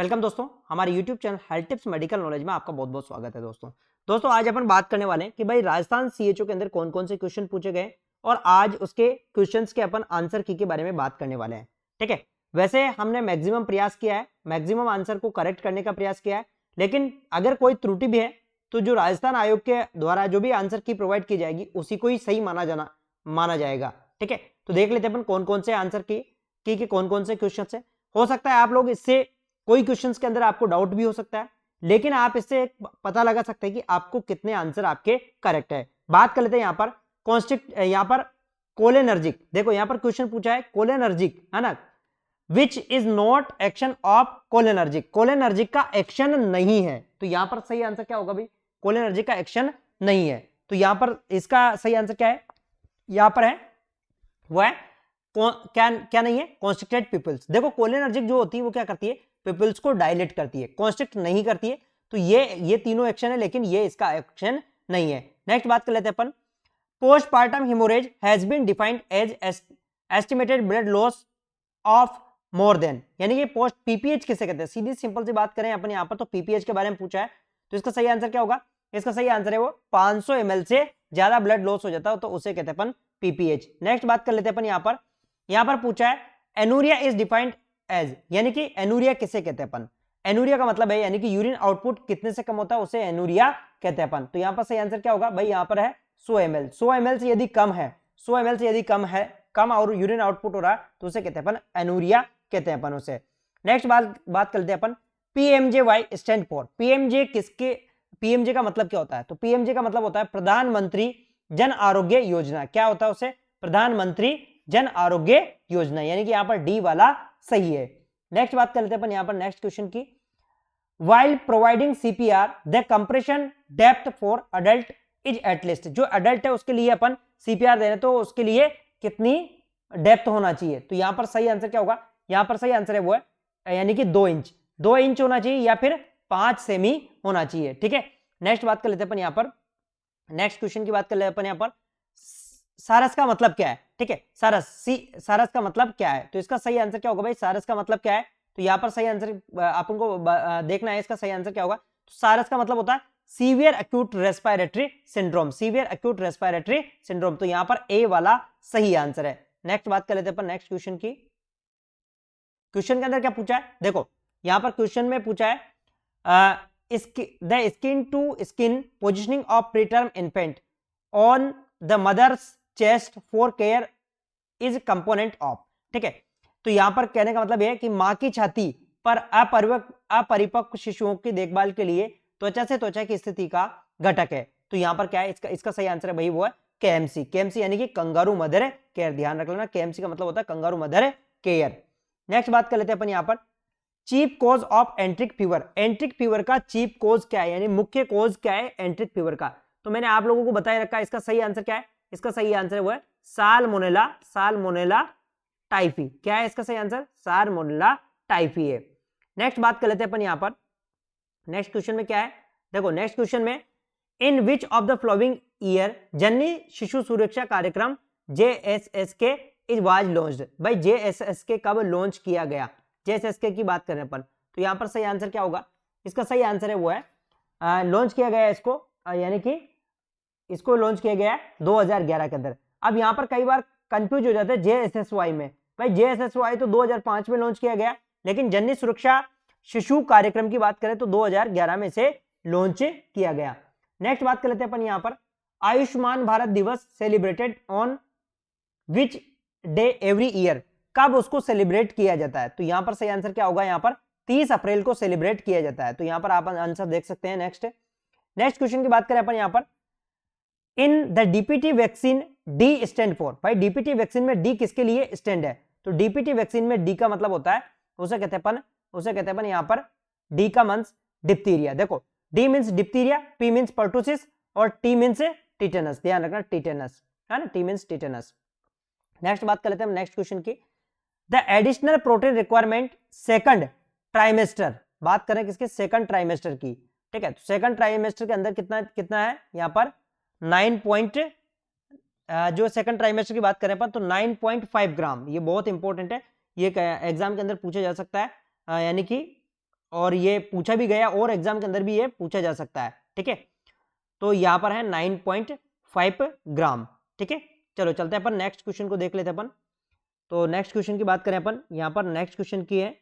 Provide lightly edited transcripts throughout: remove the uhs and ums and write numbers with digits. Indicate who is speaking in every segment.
Speaker 1: Welcome दोस्तों, हमारे YouTube channel health tips medical knowledge में आपका बहुत बहुत स्वागत है। दोस्तों आज अपन बात करने वाले हैं कि भाई राजस्थान सीएचओ के अंदर कौन कौन से क्वेश्चन पूछे गए और आज उसके क्वेश्चंस के अपन आंसर की के बारे में बात करने वाले हैं। ठीक है, वैसे हमने मैक्सिमम प्रयास किया है, मैक्सिमम आंसर को करेक्ट करने का प्रयास किया है, लेकिन अगर कोई त्रुटि भी है तो जो राजस्थान आयोग के द्वारा जो भी आंसर की प्रोवाइड की जाएगी उसी को ही सही माना जाएगा। ठीक है, तो देख लेते हैं अपन कौन कौन से आंसर की कौन कौन से क्वेश्चन है। हो सकता है आप लोग इससे कोई क्वेश्चंस के अंदर आपको डाउट भी हो सकता है, लेकिन आप इससे पता लगा सकते हैं कि आपको कितने आंसर आपके करेक्ट है। बात कर लेते हैं यहाँ पर कोलिनर्जिक। देखो यहाँ पर क्वेश्चन पूछा है कोलिनर्जिक, है ना, which is not action of cholinergic. Cholinergic का एक्शन नहीं है, तो यहां पर सही आंसर क्या होगा भाई? कोलिनर्जिक का एक्शन नहीं है, तो यहां पर इसका सही आंसर क्या है? यहां पर है वो है क्या नहीं है? Constricted peoples. देखो कोलिनर्जिक जो होती है वो क्या करती है? पीपल्स को डायलेट करती है, कॉन्स्ट्रिक्ट नहीं करती है। तो ये तीनों एक्शन है, लेकिन ये इसका एक्शन नहीं है। नेक्स्ट बात कर लेते हैं अपन, postpartum hemorrhage has been defined as estimated blood loss of more than, यानी कि पोस्ट पीपीएच किसे कहते हैं? सीधी सिंपल सी बात करें अपन यहाँ पर, तो पीपीएच के बारे में पूछा है, तो इसका सही आंसर क्या होगा? इसका सही आंसर है वो 500 ml से ज्यादा ब्लड लॉस हो जाता है तो उसे कहते हैं अपन पीपीएच। नेक्स्ट बात कर लेते हैं अपन यहाँ पर पूछा है एनूरिया इज डिफाइंड एज, यानी कि एनूरिया किसे कहते हैं अपन? एनूरिया का मतलब है यानी कि यूरिन आउटपुट कितने से कम होता है उसे एनूरिया कहते हैं अपन। तो यहाँ पर सही आंसर क्या होगा भाई? यहाँ पर है 100 ml। 100 ml से यदि कम है, 100 ml से यदि कम और यूरिन आउटपुट हो रहा है तो उसे कहते हैं अपन एनूरिया कहते हैं अपन उसे। नेक्स्ट बात करते हैं अपन पीएमजेवाई स्टैंड फॉर। पीएमजे का मतलब क्या होता है? तो पीएमजे का मतलब होता है प्रधानमंत्री जन आरोग्य योजना। क्या होता है उसे? प्रधानमंत्री जन आरोग्य योजना, यानी कि यहां पर डी वाला सही है। नेक्स्ट बात कर लेते हैं अपन यहाँ पर नेक्स्ट क्वेश्चन की, while providing CPR the compression depth for adult is at least. जो अडल्ट है उसके लिए अपन सीपीआर दे रहे हैं तो उसके लिए कितनी डेप्थ होना चाहिए? तो यहां पर सही आंसर क्या होगा? यहां पर सही आंसर है वो है यानी कि 2 इंच। 2 इंच होना चाहिए या फिर 5 सेमी होना चाहिए। ठीक है, नेक्स्ट बात कर लेते हैं अपन यहाँ पर, नेक्स्ट क्वेश्चन की बात कर लेते हैं अपन यहाँ पर, सारस का मतलब क्या है? ठीक है, सारस का मतलब क्या है? तो इसका सही आंसर क्या होगा भाई? सारस का मतलब क्या है? तो यहाँ पर सही आंसर अपन को देखना है, इसका सही आंसर क्या होगा? तो सारस का मतलब होता है severe acute respiratory syndrome. Severe acute respiratory syndrome, तो यहाँ पर ए वाला सही आंसर है। नेक्स्ट बात कर लेते हैं अपन नेक्स्ट क्वेश्चन की। क्वेश्चन के अंदर क्या पूछा है? देखो यहाँ पर क्वेश्चन में पूछा है the skin to skin positioning of preterm infant on the mother's chest for care is component of. ठीक है, तो यहां पर कहने का मतलब यह है कि मां की छाती पर अपरिपक्व शिशुओं की देखभाल के लिए त्वचा से त्वचा की स्थिति का घटक है। तो यहां पर क्या है? इसका सही आंसर है भाई वो है केएमसी। केएमसी यानी कि कंगारू मदर केयर। ध्यान रख लेना, केएमसी का मतलब होता है कंगारू मदर केयर। नेक्स्ट बात कर लेते हैं अपन यहाँ पर, chief cause of enteric fever. Enteric fever का चीफ कोज क्या है, यानी मुख्य कोज क्या है एंट्रिक फीवर का? तो मैंने आप लोगों को बताया रखा है, इसका सही आंसर क्या है? इसका सही आंसर वो है साल्मोनेला टाइफी। क्या है इसका सही आंसर? साल्मोनेला टाइफी है। नेक्स्ट बात कर लेते हैं अपन यहाँ पर, नेक्स्ट क्वेश्चन में क्या है? देखो नेक्स्ट क्वेश्चन में, in which of the following year Janani Shishu Suraksha Karyakram JSSK is was launched. भाई JSSK कब लॉन्च किया गया? JSSK की बात करें अपन, तो यहाँ पर सही आंसर क्या होगा? इसका सही आंसर है वो है लॉन्च किया गया इसको, यानी कि इसको लॉन्च किया गया 2011 के अंदर। अब यहाँ पर कई बार कंफ्यूज हो जाते हैं JSSY में। भाई JSSY तो 2005 में लॉन्च किया गया, लेकिन जननी सुरक्षा शिशु कार्यक्रम की बात करें तो 2011 में से लॉन्च किया गया। नेक्स्ट बात कर लेते हैं अपन यहाँ पर, आयुष्मान भारत दिवस celebrated on which day every year. कब उसको सेलिब्रेट किया जाता है? तो यहाँ पर सही आंसर क्या होगा? यहाँ पर 30 अप्रैल को सेलिब्रेट किया जाता है। तो यहाँ पर आप आंसर देख सकते हैं। नेक्स्ट क्वेश्चन की बात करें अपन यहाँ पर, in the DPT vaccine D stand for. भाई डीपीटी वैक्सीन में डी किसके लिए स्टैंड है? तो डीपीटी वैक्सीन में डी का मतलब होता है, उसे कहते हैं अपन यहाँ पर डी का मींस डिप्थीरिया। देखो D means diphtheria, P means pertussis और टी मींस टीटेनस। ध्यान रखना टीटेनस है ना, टी मींस टीटेनस। नेक्स्ट बात कर लेते हैं नेक्स्ट क्वेश्चन की, the additional protein requirement second trimester. बात करें किसके? सेकंड ट्राइमेस्टर की। ठीक है, तो सेकंड ट्राइमेस्टर के अंदर कितना है? यहाँ पर 9 जो सेकंड ट्राइमेस्टर की बात करें पर तो 9.5 ग्राम। ये बहुत इंपॉर्टेंट है, ये एग्जाम के अंदर पूछा जा सकता है, यानी कि और ये पूछा भी गया और एग्जाम के अंदर भी ये पूछा जा सकता है, ठीक है। तो यहाँ पर है 9.5 ग्राम, ठीक है। चलो चलते हैं अपन नेक्स्ट क्वेश्चन को देख लेते हैं अपन। तो नेक्स्ट क्वेश्चन की बात करें अपन, यहाँ पर नेक्स्ट क्वेश्चन की है,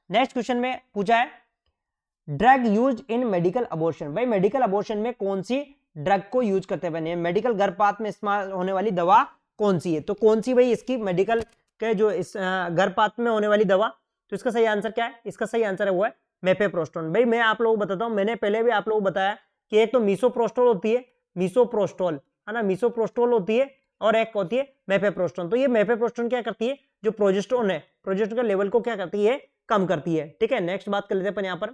Speaker 1: नेक्स्ट क्वेश्चन में पूछा है drug use in medical abortion. भाई मेडिकल अबॉर्शन में कौन सी ड्रग को यूज करते हैं, मेडिकल गर्भपात में इस्तेमाल होने वाली दवा कौन सी है, तो कौन सी भाई इसकी मेडिकल के जो इस गर्भपात में होने वाली दवा, तो इसका सही आंसर क्या है, इसका सही आंसर है वो है मेफेप्रोस्टोन। भाई मैं आप लोगों को बताता हूँ, मैंने पहले भी आप लोगों को बताया कि एक तो मीसोप्रोस्टोल होती है, मीसोप्रोस्टोल है ना, मीसोप्रोस्टोल होती है, और एक होती है मेफेप्रोस्टोन। तो ये मेफेप्रोस्टोन क्या करती है, जो प्रोजेस्टेरोन है, प्रोजेस्टेरोन के लेवल को क्या करती है, कम करती है, ठीक है। नेक्स्ट बात कर लेते हैं अपन यहाँ पर,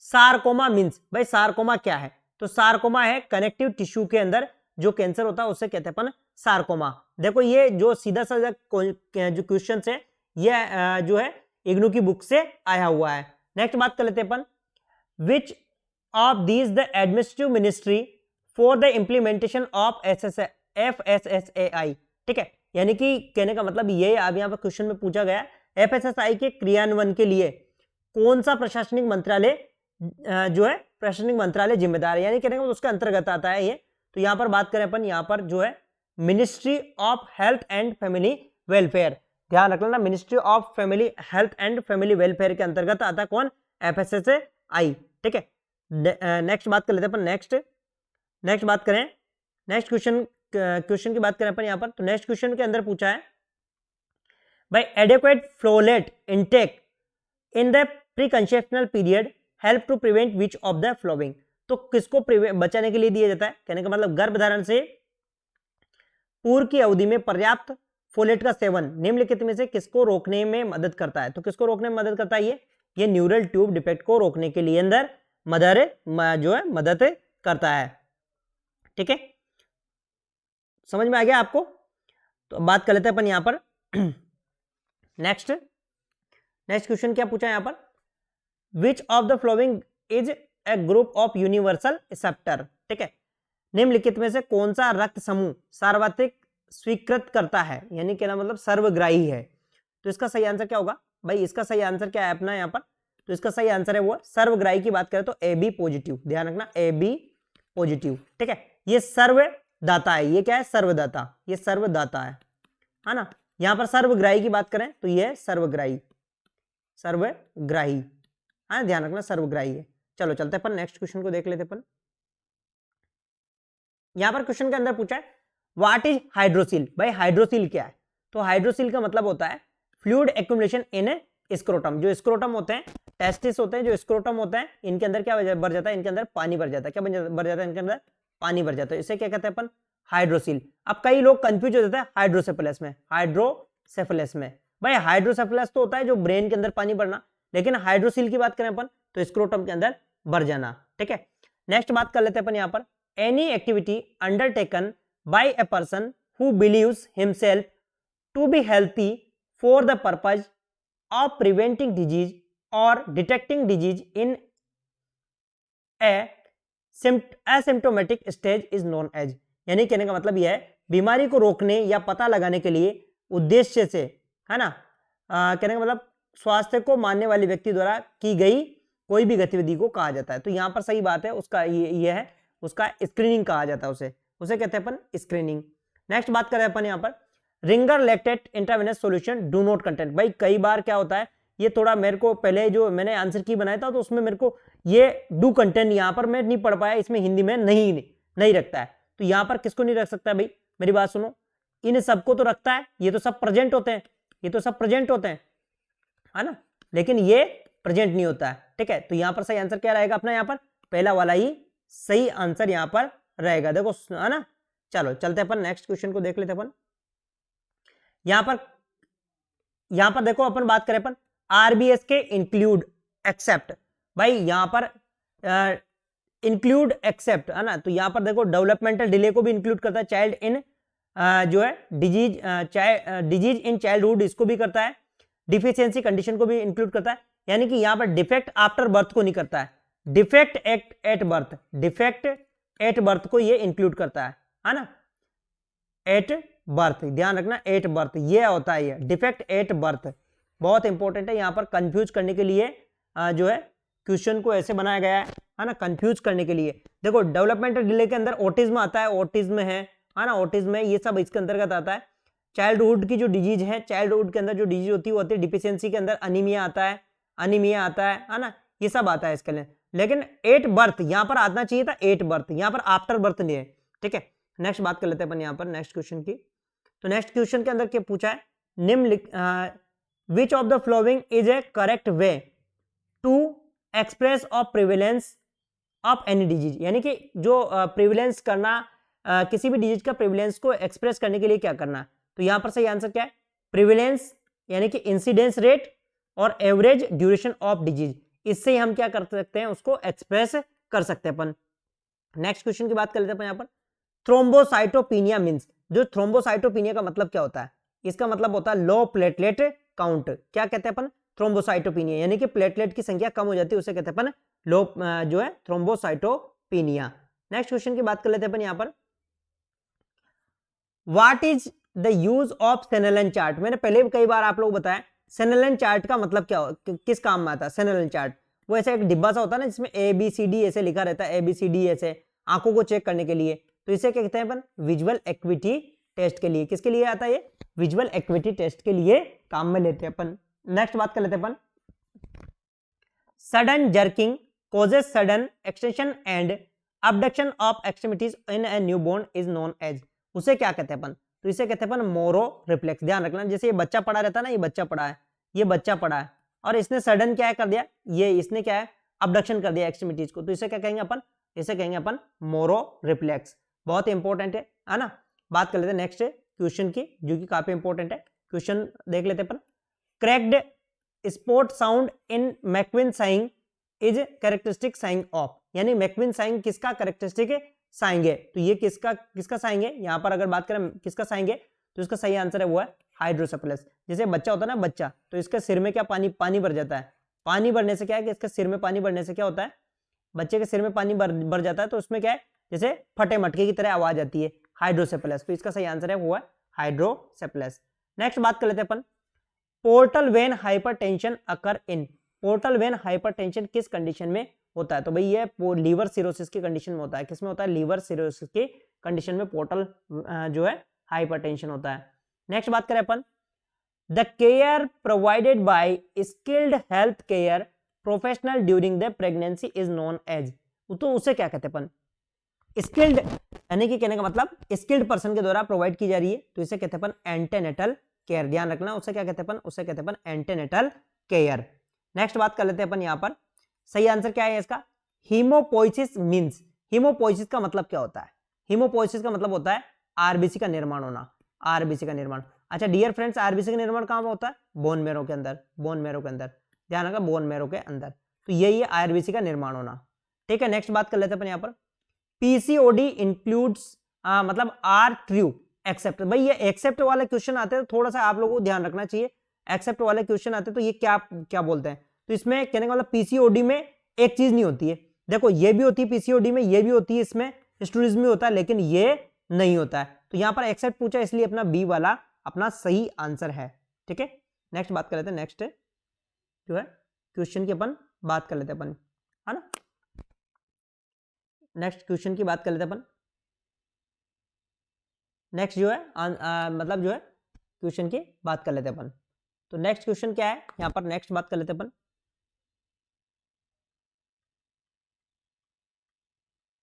Speaker 1: सारकोमा मींस, भाई सारकोमा क्या है, तो सारकोमा है कनेक्टिव टिश्यू के अंदर जो कैंसर होता है उससे कहते हैं अपन सारकोमा। देखो ये जो सीधा साधा जो क्वेश्चन है ये जो है इग्नू की बुक से आया हुआ है। नेक्स्ट बात कर लेते हैं अपन, which of these the administrative ministry for the implementation of FSSAI, ठीक है। यानी कि कहने का मतलब ये अब यहाँ पर क्वेश्चन में पूछा गया FSSAI के क्रियान्वयन के लिए कौन सा प्रशासनिक मंत्रालय जो है प्रशासनिक मंत्रालय जिम्मेदार है, यानी कहने का उसके अंतर्गत आता है ये। तो यहाँ पर बात करें अपन, यहाँ पर जो है ministry of health and family welfare, ध्यान रखना ना, ministry of family health and family welfare के अंतर्गत आता है कौन, FSSAI, ठीक है। नेक्स्ट बात कर लेते हैं अपन, नेक्स्ट बात करें, नेक्स्ट क्वेश्चन की बात करें अपन यहाँ पर। तो नेक्स्ट क्वेश्चन के अंदर पूछा है भाई adequate folate intake in the pre conceptional period help to prevent which of the following, तो किसको बचाने के लिए दिया जाता है, कहने का मतलब गर्भधारण से पूर्व की अवधि में पर्याप्त फोलेट का सेवन निम्नलिखित में से किसको रोकने में मदद करता है, तो किसको रोकने में मदद करता है, ये न्यूरल ट्यूब डिफेक्ट को रोकने के लिए अंदर मदद करता है, ठीक है। समझ में आ गया आपको। तो बात कर लेते हैं अपन यहाँ पर नेक्स्ट क्वेश्चन क्या पूछा है यहाँ पर, which of the following is A group of universal acceptor, ठीक है। निम्नलिखित में से कौन सा रक्त समूह सार्वत्रिक स्वीकृत करता है, यानी कहना मतलब सर्वग्राही है, तो इसका सही आंसर क्या होगा भाई, इसका सही आंसर क्या है अपना यहाँ पर, तो इसका सही आंसर है वो सर्वग्राही की बात करें तो AB पॉजिटिव, ध्यान रखना AB पॉजिटिव, ठीक है। ये सर्वदाता है, ये क्या है सर्वदाता, ये सर्वदाता है ना। यहां पर सर्वग्राही की बात करें तो ये सर्वग्राही हाँ ध्यान रखना सर्वग्राही है। चलो चलते अपन नेक्स्ट क्वेश्चन को देख लेते अपन। यहां पर क्वेश्चन के अंदर पूछा है व्हाट इज हाइड्रोसिल, भाई हाइड्रोसिल क्या है, तो हाइड्रोसिल का मतलब होता है फ्लूइड एक्यूमुलेशन इन स्क्रोटम, जो स्क्रोटम होते हैं, टेस्टिस होते हैं, जो स्क्रोटम होते हैं, इनके अंदर क्या भर जाता है, इनके अंदर पानी भर जाता है, क्या भर जाता है, इनके अंदर पानी भर जाता है, इसे क्या कहते हैं अपन हाइड्रोसिल। अब कई लोग कंफ्यूज हो जाते हैं हाइड्रोसेफेलस में, भाई हाइड्रोसेफेलस तो होता है जो ब्रेन के अंदर पानी भरना, लेकिन हाइड्रोसिल की बात करें अपन तो स्क्रोटम के अंदर भर जाना, ठीक है। नेक्स्ट बात कर लेते हैं अपन यहाँ पर, any activity undertaken by a person who believes himself to be healthy for the purpose of preventing disease और detecting disease in a asymptomatic stage is known as, यानी कहने का मतलब यह है बीमारी को रोकने या पता लगाने के लिए उद्देश्य से, है ना, कहने का मतलब स्वास्थ्य को मानने वाले व्यक्ति द्वारा की गई कोई भी गतिविधि को कहा जाता है। तो यहां पर सही बात है उसका ये है, उसका स्क्रीनिंग कहा जाता है, उसे कहते हैं अपन स्क्रीनिंग। नेक्स्ट बात करें अपन यहाँ पर Ringer lactate intravenous solution do not content, भाई कई बार क्या होता है, ये थोड़ा मेरे को पहले जो मैंने आंसर की बनाया था तो उसमें मेरे को ये डू कंटेंट यहाँ पर मैं नहीं पढ़ पाया, इसमें हिंदी में नहीं रखता है, तो यहाँ पर किसको नहीं रख सकता भाई, मेरी बात सुनो, इन सबको तो रखता है, ये तो सब प्रेजेंट होते हैं, है ना, लेकिन ये प्रेजेंट नहीं होता है, ठीक है। तो यहाँ पर सही आंसर क्या रहेगा अपना, यहाँ पर पहला वाला ही सही आंसर यहाँ पर रहेगा, देखो है ना। चलो चलते अपन नेक्स्ट क्वेश्चन को देख लेते अपन। यहाँ पर देखो अपन बात करें अपन RBS के इंक्लूड एक्सेप्ट, भाई यहाँ पर इंक्लूड एक्सेप्ट है ना, तो यहाँ पर देखो डेवलपमेंटल डिले को भी इंक्लूड करता है, चाइल्ड इन जो है डिजीज इन चाइल्डहुड इसको भी करता है, डिफिशियंसी कंडीशन को भी इंक्लूड करता है, यानी कि यहाँ पर डिफेक्ट आफ्टर बर्थ को नहीं करता है, डिफेक्ट एट बर्थ को ये इंक्लूड करता है ना, एट बर्थ, ध्यान रखना एट बर्थ ये होता है, ये डिफेक्ट एट बर्थ बहुत इंपॉर्टेंट है, यहाँ पर कंफ्यूज करने के लिए जो है क्वेश्चन को ऐसे बनाया गया है ना, कंफ्यूज करने के लिए। देखो डेवलपमेंटल डिले के अंदर ऑटिज्म आता है, ऑटिज्म है ना, ऑटिज्म है, ये सब इसके अंतर्गत आता है। चाइल्डहुड की जो डिजीज है, चाइल्डहुड के अंदर जो डिजीज होती है वो होती है डिफिशियंसी के अंदर अनीमिया आता है, अनीमिया आता है ना, ये सब आता है इसके लिए। लेकिन एट बर्थ यहाँ पर आना चाहिए था, एट बर्थ यहाँ पर आफ्टर बर्थ नहीं है, ठीक है। नेक्स्ट बात कर लेते हैं अपन यहाँ पर नेक्स्ट क्वेश्चन की। तो नेक्स्ट क्वेश्चन के अंदर क्या पूछा है, निम्न which of the following is a correct way to express of prevalence of any disease, यानी कि जो प्रिविलेंस करना, किसी भी डिजीज का प्रिविलेंस को एक्सप्रेस करने के लिए क्या करना। तो यहां पर सही आंसर क्या है, प्रिविलेंस यानी कि इंसिडेंस रेट और एवरेज ड्यूरेशन ऑफ डिजीज, इससे हम क्या कर सकते हैं, उसको एक्सप्रेस कर सकते हैं अपन। नेक्स्ट क्वेश्चन की बात कर लेते हैं अपन यहाँ पर। थ्रोम्बोसाइटोपिनिया मींस, जो थ्रोम्बोसाइटोपिनिया का मतलब क्या होता है, इसका मतलब होता है लो प्लेटलेट काउंट। क्या कहते हैं अपन, थ्रोम्बोसाइटोपिनिया, यानी कि प्लेटलेट की संख्या कम हो जाती है, उसे कहते हैं अपन लो जो है थ्रोम्बोसाइटोपिनिया। नेक्स्ट क्वेश्चन की बात कर लेते हैं अपन यहाँ पर। What is the use of Snellen chart, मैंने पहले भी कई बार आप लोग बताया सेनेलन चार्ट का मतलब क्या किस काम में आता है। सेनेलन चार्ट वो ऐसा एक डिब्बा सा होता है ना, जिसमें ABCD ऐसे लिखा रहता है, ABCD ऐसे आंखों को चेक करने के लिए। तो इसे क्या कहते हैं अपन, विजुअल एक्विटी टेस्ट के लिए। किसके लिए आता है ये, विजुअल एक्विटी टेस्ट के लिए काम में लेते हैं अपन। नेक्स्ट बात कर लेते हैं अपन। Sudden jerking causes sudden extension and abduction of extremities in a newborn is known as, उसे क्या कहते हैं अपन, तो इसे कहते हैं अपन मोरो रिफ्लेक्स। ध्यान रखना, जैसे ये बच्चा पड़ा रहता है ना, ये बच्चा पड़ा है, ये बच्चा पड़ा है और इसने सडन क्या कर दिया, ये इसने क्या है अबडक्शन कर दिया एक्सट्रीमिटीज को, तो इसे क्या कहेंगे अपन, इसे कहेंगे अपन मोरो रिफ्लेक्स। बहुत इंपॉर्टेंट है ना। बात कर लेते हैं नेक्स्ट क्वेश्चन की, जो कि काफी इंपॉर्टेंट है। क्वेश्चन देख लेते हैं अपन। Cracked sport sound in मैक्विन saying is characteristic saying of, यानी मैक्विन साइंग किसका कैरेक्टरिस्टिक साइंग है, तो ये किसका साइंग है। यहां पर अगर बात करें किसका साइंग है, तो इसका सही आंसर है वो है हाइड्रोसेफेलस। जैसे बच्चा होता है ना बच्चा, तो इसके सिर में क्या पानी भर जाता है। पानी भरने से क्या है कि इसके सिर में पानी भरने से क्या होता है, बच्चे के सिर में पानी भर जाता है, तो उसमें क्या है जैसे फटे मटके की तरह आवाज आती है, हाइड्रोसेफेलस। तो इसका सही आंसर है वो है हाइड्रोसेफेलस। नेक्स्ट बात कर लेते हैं अपन। पोर्टल वेन हाइपरटेंशन अकर इन, पोर्टल वेन हाइपरटेंशन किस कंडीशन में होता है, तो भाई ये लीवर सिरोसिस की कंडीशन में होता है। किसमें होता है, लीवर सिरोसिस की कंडीशन में पोर्टल जो है हाइपरटेंशन होता है। नेक्स्ट बात करें अपन। The care provided by skilled health care professional during the pregnancy is known as, तो उसे क्या कहते हैं अपन, स्किल्ड, यानी कि कहने का मतलब स्किल्ड पर्सन के द्वारा प्रोवाइड की जा रही है, तो इसे कहते हैं अपन एंटेनेटल केयर। ध्यान रखना, उसे क्या कहते हैं अपन, उसे कहते हैं अपन एंटेनेटल केयर। नेक्स्ट बात कर लेते हैं अपन यहाँ पर। सही आंसर क्या है इसका, हीमोपोइसिस मींस, हीमोपोइसिस का मतलब क्या होता है, हीमोपोइसिस का मतलब होता है आरबीसी का निर्माण होना, आरबीसी का निर्माण। अच्छा डियर फ्रेंड्स, आरबीसी का निर्माण कहां होता है, बोन मेरो के अंदर, बोन मेरो के अंदर। ध्यान रखना, बोन मेरो के अंदर, तो यही है आरबीसी का निर्माण होना। ठीक है, नेक्स्ट बात कर लेते हैं अपन यहाँ पर। पीसीओडी इंक्लूड्स मतलब आर ट्रू एक्सेप्ट, भाई ये एक्सेप्ट वाले क्वेश्चन आते हैं तो थोड़ा सा आप लोगों को ध्यान रखना चाहिए। एक्सेप्ट वाले क्वेश्चन आते हैं तो ये क्या क्या बोलते हैं, तो इसमें कहने का मतलब पीसीओडी में एक चीज नहीं होती है। देखो ये भी होती है पीसीओडी में, ये भी होती है, इसमें हिस्टोरिज्म भी होता है, लेकिन ये नहीं होता है। तो यहां पर एक्सेप्ट पूछा, इसलिए अपना बी वाला अपना सही आंसर है। ठीक है, नेक्स्ट बात कर लेते हैं। नेक्स्ट जो है क्वेश्चन की अपन बात कर लेते हैं अपन, है ना। नेक्स्ट क्वेश्चन की बात कर लेते हैं अपन। नेक्स्ट जो है मतलब जो है क्वेश्चन की बात कर लेते हैं अपन। तो नेक्स्ट क्वेश्चन क्या है यहां पर, नेक्स्ट बात कर लेते हैं अपन।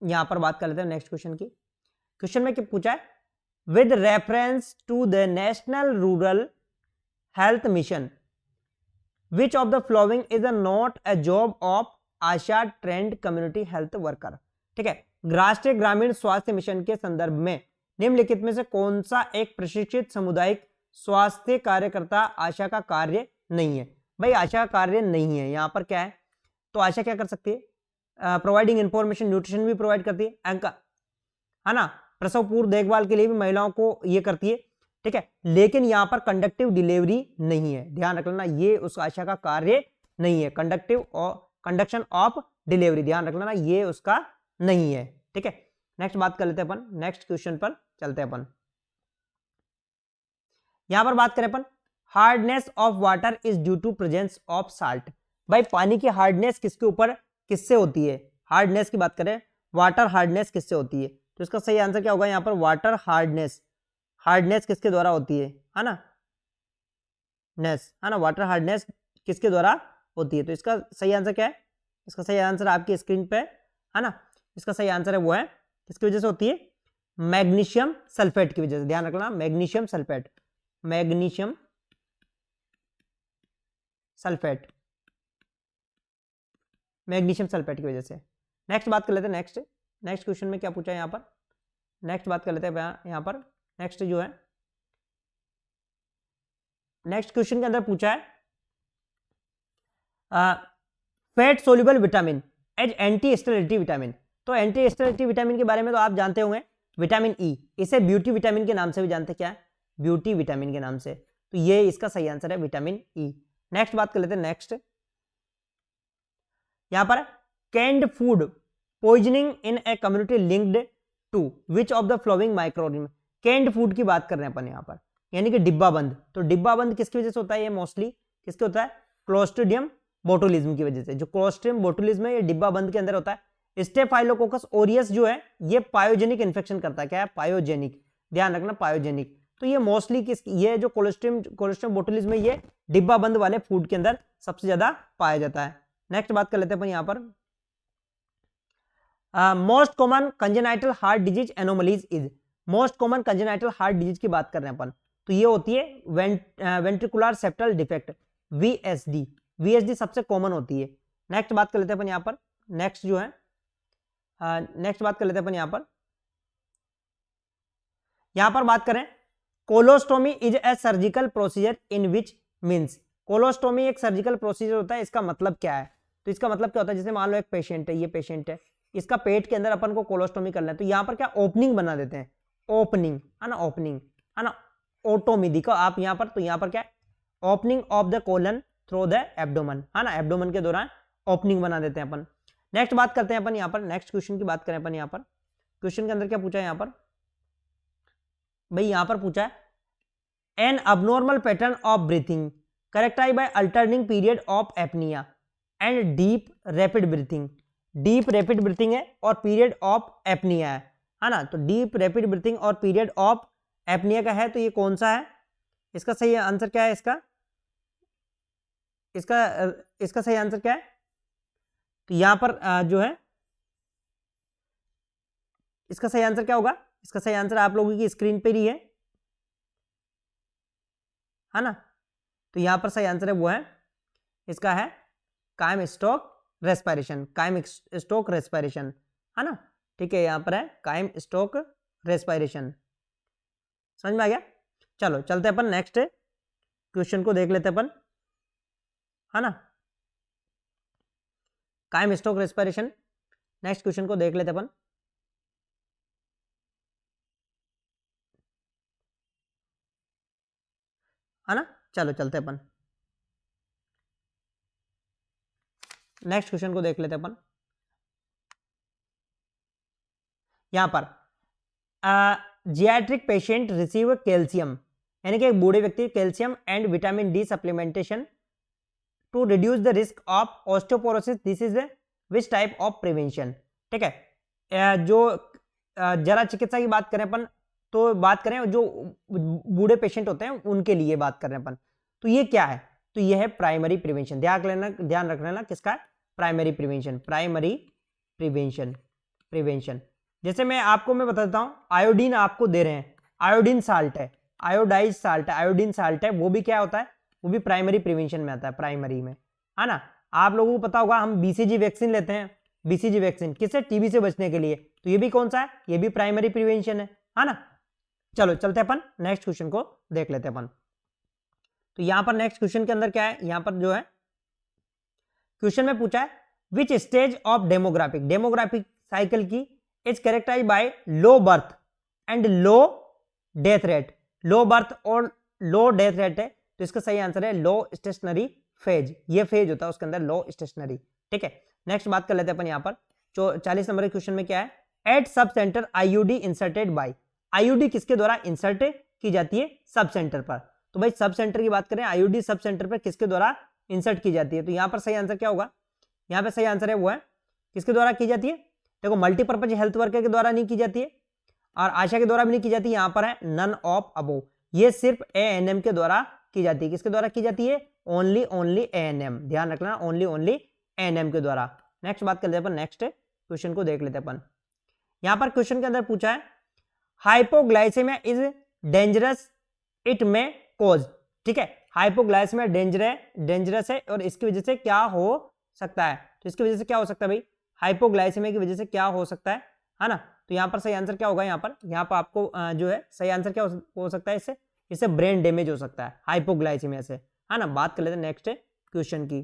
Speaker 1: यहां पर बात कर लेते हैं नेक्स्ट क्वेश्चन की। क्वेश्चन में क्या पूछा है, with reference to the national rural health mission which of the following is not a job of ASHA trained community health worker. ठीक है, राष्ट्रीय ग्रामीण स्वास्थ्य मिशन के संदर्भ में निम्नलिखित में से कौन सा एक प्रशिक्षित सामुदायिक स्वास्थ्य कार्यकर्ता आशा का कार्य नहीं है। भाई आशा का कार्य नहीं है, यहां पर क्या है, तो आशा क्या कर सकती है, प्रोवाइडिंग इंफॉर्मेशन, न्यूट्रिशन भी प्रोवाइड करती है, है ना, प्रसव पूर्व देखभाल के लिए भी महिलाओं को ये करती है। ठीक है, लेकिन यहां पर कंडक्टिव डिलीवरी नहीं है। ध्यान रख लेना, ये उस आशा का कार्य नहीं है, कंडक्टिव और कंडक्शन ऑफ डिलीवरी, ध्यान रख लेना ये उसका नहीं है। ठीक है, नेक्स्ट बात कर लेते हैं अपन, नेक्स्ट क्वेश्चन पर चलते हैं अपन। यहां पर बात करें अपन, hardness of water is due to presence of salt. भाई पानी की हार्डनेस किसके ऊपर किससे होती है, हार्डनेस की बात करें, वाटर हार्डनेस किससे होती है, तो इसका सही आंसर क्या होगा यहाँ पर, वाटर हार्डनेस, हार्डनेस किसके द्वारा होती है ना, नेस, है ना, वाटर हार्डनेस किसके द्वारा होती है, तो इसका सही आंसर क्या है, इसका सही आंसर आपकी स्क्रीन पे है ना, इसका सही आंसर है वो है किसकी वजह से होती है, मैग्नीशियम सल्फेट की वजह से, ध्यान रखना magnesium sulphate, magnesium sulphate, magnesium sulphate की वजह से। नेक्स्ट बात कर लेते हैं, नेक्स्ट क्वेश्चन में क्या पूछा है यहाँ पर, नेक्स्ट बात कर लेते हैं यहाँ पर, नेक्स्ट जो है नेक्स्ट क्वेश्चन के अंदर पूछा है fat soluble vitamin as anti sterility vitamin, तो एंटी स्टेरिलिटी विटामिन के बारे में तो आप जानते होंगे, विटामिन ई, इसे ब्यूटी विटामिन के नाम से भी जानते, क्या है, ब्यूटी विटामिन के नाम से, तो ये इसका सही आंसर है विटामिन ई। नेक्स्ट बात कर लेते हैं, नेक्स्ट यहां पर canned food poisoning in a community linked to which of the following microorganism, canned food की बात कर रहे हैं अपन यहाँ पर, यानी कि डिब्बा बंद, तो डिब्बा बंद किसकी वजह से होता है, ये मोस्टली किसके होता है, क्लोस्ट्रिडियम बोटुलिज्म की वजह से, जो क्लोस्ट्रिडियम बोटुलिज्म है ये डिब्बा बंद के अंदर होता है। स्टेफाइलोकोकस ओरियस जो है ये पायोजेनिक इन्फेक्शन करता है, क्या है, पायोजेनिक, ध्यान रखना पायोजेनिक, तो ये मोस्टली ये जो कोलेस्ट्रिडियम बोटुलिज्म है ये डिब्बा बंद वाले फूड के अंदर सबसे ज्यादा पाया जाता है। नेक्स्ट बात कर लेते हैं अपन यहाँ पर, most common congenital heart disease anomalies is, most common congenital heart disease की बात कर रहे हैं अपन, तो ये होती है ventricular septal defect, VSD, VSD सबसे कॉमन होती है। नेक्स्ट बात कर लेते हैं अपन यहाँ पर, नेक्स्ट जो है नेक्स्ट बात कर लेते हैं अपन यहाँ पर बात करें, colostomy is a surgical procedure in which means, colostomy एक सर्जिकल प्रोसीजर होता है, इसका मतलब क्या है, तो इसका मतलब क्या होता है, जैसे मान लो एक पेशेंट है, ये पेशेंट है, इसका पेट के अंदर अपन को कोलोस्टोमी करना है, तो यहाँ पर क्या ओपनिंग बना देते हैं, ओपनिंग है ना, ओपनिंग है ना, ओटोमी दिखो आप यहाँ पर, तो यहाँ पर क्या है, opening of the colon through the abdomen, है ना, एब्डोमन के दौरान ओपनिंग बना देते हैं अपन। नेक्स्ट बात करते हैं अपन यहाँ पर, नेक्स्ट क्वेश्चन की बात करें अपन यहाँ पर, क्वेश्चन के अंदर क्या पूछा है यहाँ पर भाई, यहाँ पर पूछा है an abnormal pattern of breathing characterized by alternating period of apnea and deep rapid breathing, deep rapid breathing है और पीरियड ऑफ एपनिया है ना, तो डीप रैपिड ब्रीथिंग और पीरियड ऑफ एपनिया का है, तो ये कौन सा है, इसका सही आंसर क्या है, इसका सही आंसर क्या है, तो यहां पर जो है इसका सही आंसर क्या होगा, इसका सही आंसर आप लोगों की स्क्रीन पर ही है ना, तो यहां पर सही आंसर है वो है, इसका है कायम स्टॉक रेस्पिरेशन, कायम स्टॉक रेस्पिरेशन, है ना, ठीक है, यहां पर है कायम स्टॉक रेस्पिरेशन, समझ में आ गया। चलो चलते अपन नेक्स्ट क्वेश्चन को देख लेते अपन, है ना, कायम स्टॉक रेस्पिरेशन, नेक्स्ट क्वेश्चन को देख लेते अपन, है ना, चलो चलते अपन नेक्स्ट क्वेश्चन को देख लेते अपन, यहां पर जियाट्रिक पेशेंट रिसीव कैल्शियम, यानी कि एक बूढ़े व्यक्ति calcium and vitamin D supplementation to reduce the risk of osteoporosis, this is which type of prevention, ठीक है, जो जरा चिकित्सा की बात करें अपन, तो बात करें जो बूढ़े पेशेंट होते हैं उनके लिए बात कर रहे हैं अपन, तो ये क्या है, तो ये है प्राइमरी प्रिवेंशन, ध्यान रख लेना किसका है, प्राइमरी प्रिवेंशन, प्राइमरी प्रिवेंशन, जैसे मैं बता देता हूं, आयोडीन आपको दे रहे हैं, आयोडीन साल्ट है, आयोडाइज साल्ट है, आयोडीन साल्ट है, वो भी क्या होता है, वो भी प्राइमरी प्रिवेंशन में आता है, प्राइमरी में, है ना, आप लोगों को पता होगा हम बीसीजी वैक्सीन लेते हैं, बीसीजी वैक्सीन किससे, टीबी से बचने के लिए, तो ये भी कौन सा है, ये भी प्राइमरी प्रिवेंशन है ना। चलो चलते अपन नेक्स्ट क्वेश्चन को देख लेते हैं अपन, तो यहां पर नेक्स्ट क्वेश्चन के अंदर क्या है, यहां पर जो है क्वेश्चन में पूछा है which stage of demographic cycle की is characterized by low birth and low death rate, low birth और लो डेथ रेट है, तो इसका सही आंसर है लो स्टेशनरी फेज, ये फेज होता है उसके अंदर लो स्टेशनरी, ठीक है। नेक्स्ट बात कर लेते हैं अपन यहाँ पर 40 नंबर के क्वेश्चन में क्या है, at sub centre IUD inserted by, IUD किसके द्वारा इंसर्ट की जाती है, सब सेंटर पर, तो भाई सब सेंटर की बात करें, आईयूडी सब सेंटर पर किसके द्वारा इंसर्ट की जाती है। तो यहाँ पर सही आंसर क्या होगा, यहाँ पे सही आंसर है वो है किसके द्वारा की जाती है, देखो मल्टीपर्पज हेल्थ वर्कर के द्वारा नहीं की जाती है और आशा के द्वारा भी नहीं की जाती, यहाँ पर है नन ऑफ अबोव, ये सिर्फ एएनएम के द्वारा की जाती है। किसके द्वारा की जाती है, ओनली एएनएम, ध्यान रखना ओनली एएनएम के द्वारा। नेक्स्ट बात कर लेते हैं अपन, नेक्स्ट क्वेश्चन को देख लेते हैं अपन। यहाँ पर क्वेश्चन के अंदर पूछा है हाइपोग्लाइसेमिया इज डेंजरस इट में कॉज, ठीक है, हाइपोग्लाइसेमिया डेंजरस है और इसकी वजह से क्या हो सकता है, तो इसकी वजह से क्या हो सकता है भाई, हाइपोग्लाइसेमिया की वजह से क्या हो सकता है ना। तो यहाँ पर सही आंसर क्या होगा, यहाँ पर आपको जो है सही आंसर क्या हो सकता है, इससे ब्रेन डैमेज हो सकता है हाइपोग्लाइसेमिया से, है ना। बात कर लेते हैं नेक्स्ट क्वेश्चन की।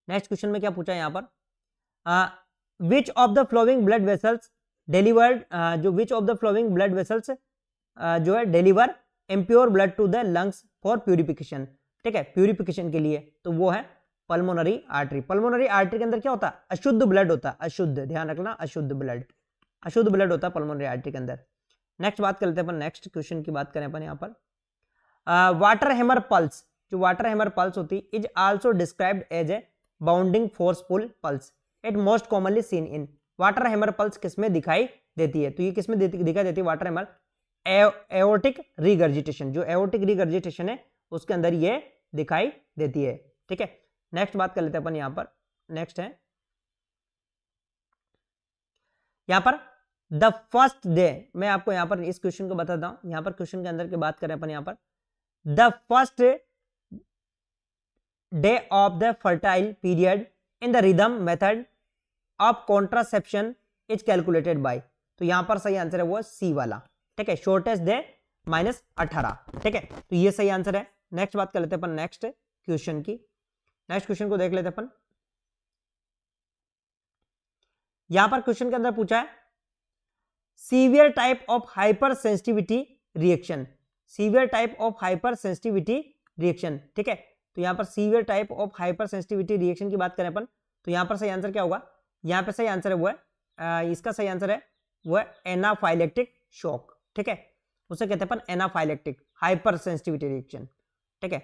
Speaker 1: नेक्स्ट क्वेश्चन में क्या पूछा है यहाँ पर, which of the following blood vessels delivered, जो which of the following blood vessels जो है deliver impure blood to the lungs for purification, ठीक है, प्यूरिफिकेशन के लिए, तो वो है पल्मोनरी आर्टरी। पल्मोनरी आर्टरी के अंदर क्या होता है, अशुद्ध ब्लड होता है, अशुद्ध, ध्यान रखना अशुद्ध ब्लड होता है पल्मोनरी आर्टरी के अंदर। नेक्स्ट बात कर लेते हैं अपन, नेक्स्ट क्वेश्चन की बात करें अपन यहाँ पर, वाटर हैमर पल्स, जो वाटर हैमर पल्स होती है is also described as a bounding forceful pulse, it most commonly seen in, water hammer pulse किसमें दिखाई देती है, तो ये किसमें दिखाई देती है वाटर हैमर, एओर्टिक रिगर्जिटेशन, जो एओर्टिक रिगर्जिटेशन है उसके अंदर ये दिखाई देती है, ठीक है। नेक्स्ट बात कर लेते हैं अपन यहाँ पर, नेक्स्ट है यहाँ पर द फर्स्ट डे, मैं आपको यहाँ पर इस क्वेश्चन को बताता हूं, यहाँ पर क्वेश्चन के अंदर की बात करें अपन यहाँ पर, the first day of the fertile period in the rhythm method of contraception is calculated by, तो यहाँ पर सही आंसर है वो सी वाला, ठीक है, शॉर्टेस्ट डे -18, ठीक है, तो ये सही आंसर है। नेक्स्ट बात कर लेते हैं अपन नेक्स्ट क्वेश्चन की। नेक्स्ट क्वेश्चन को देख लेते हैं अपन। यहां पर क्वेश्चन के अंदर पूछा है severe type of hyper sensitivity reaction, severe type of hyper sensitivity reaction, ठीक है, तो यहां पर severe type of hyper sensitivity reaction की बात करें अपन, तो यहां पर सही आंसर क्या होगा, यहां पर सही आंसर है वो है इसका सही आंसर है वो है एनाफाइलेक्टिक शॉक, ठीक है, उसे कहते हैं अपन एनाफाइलेक्टिक हाइपर सेंसिटिविटी रिएक्शन, ठीक है।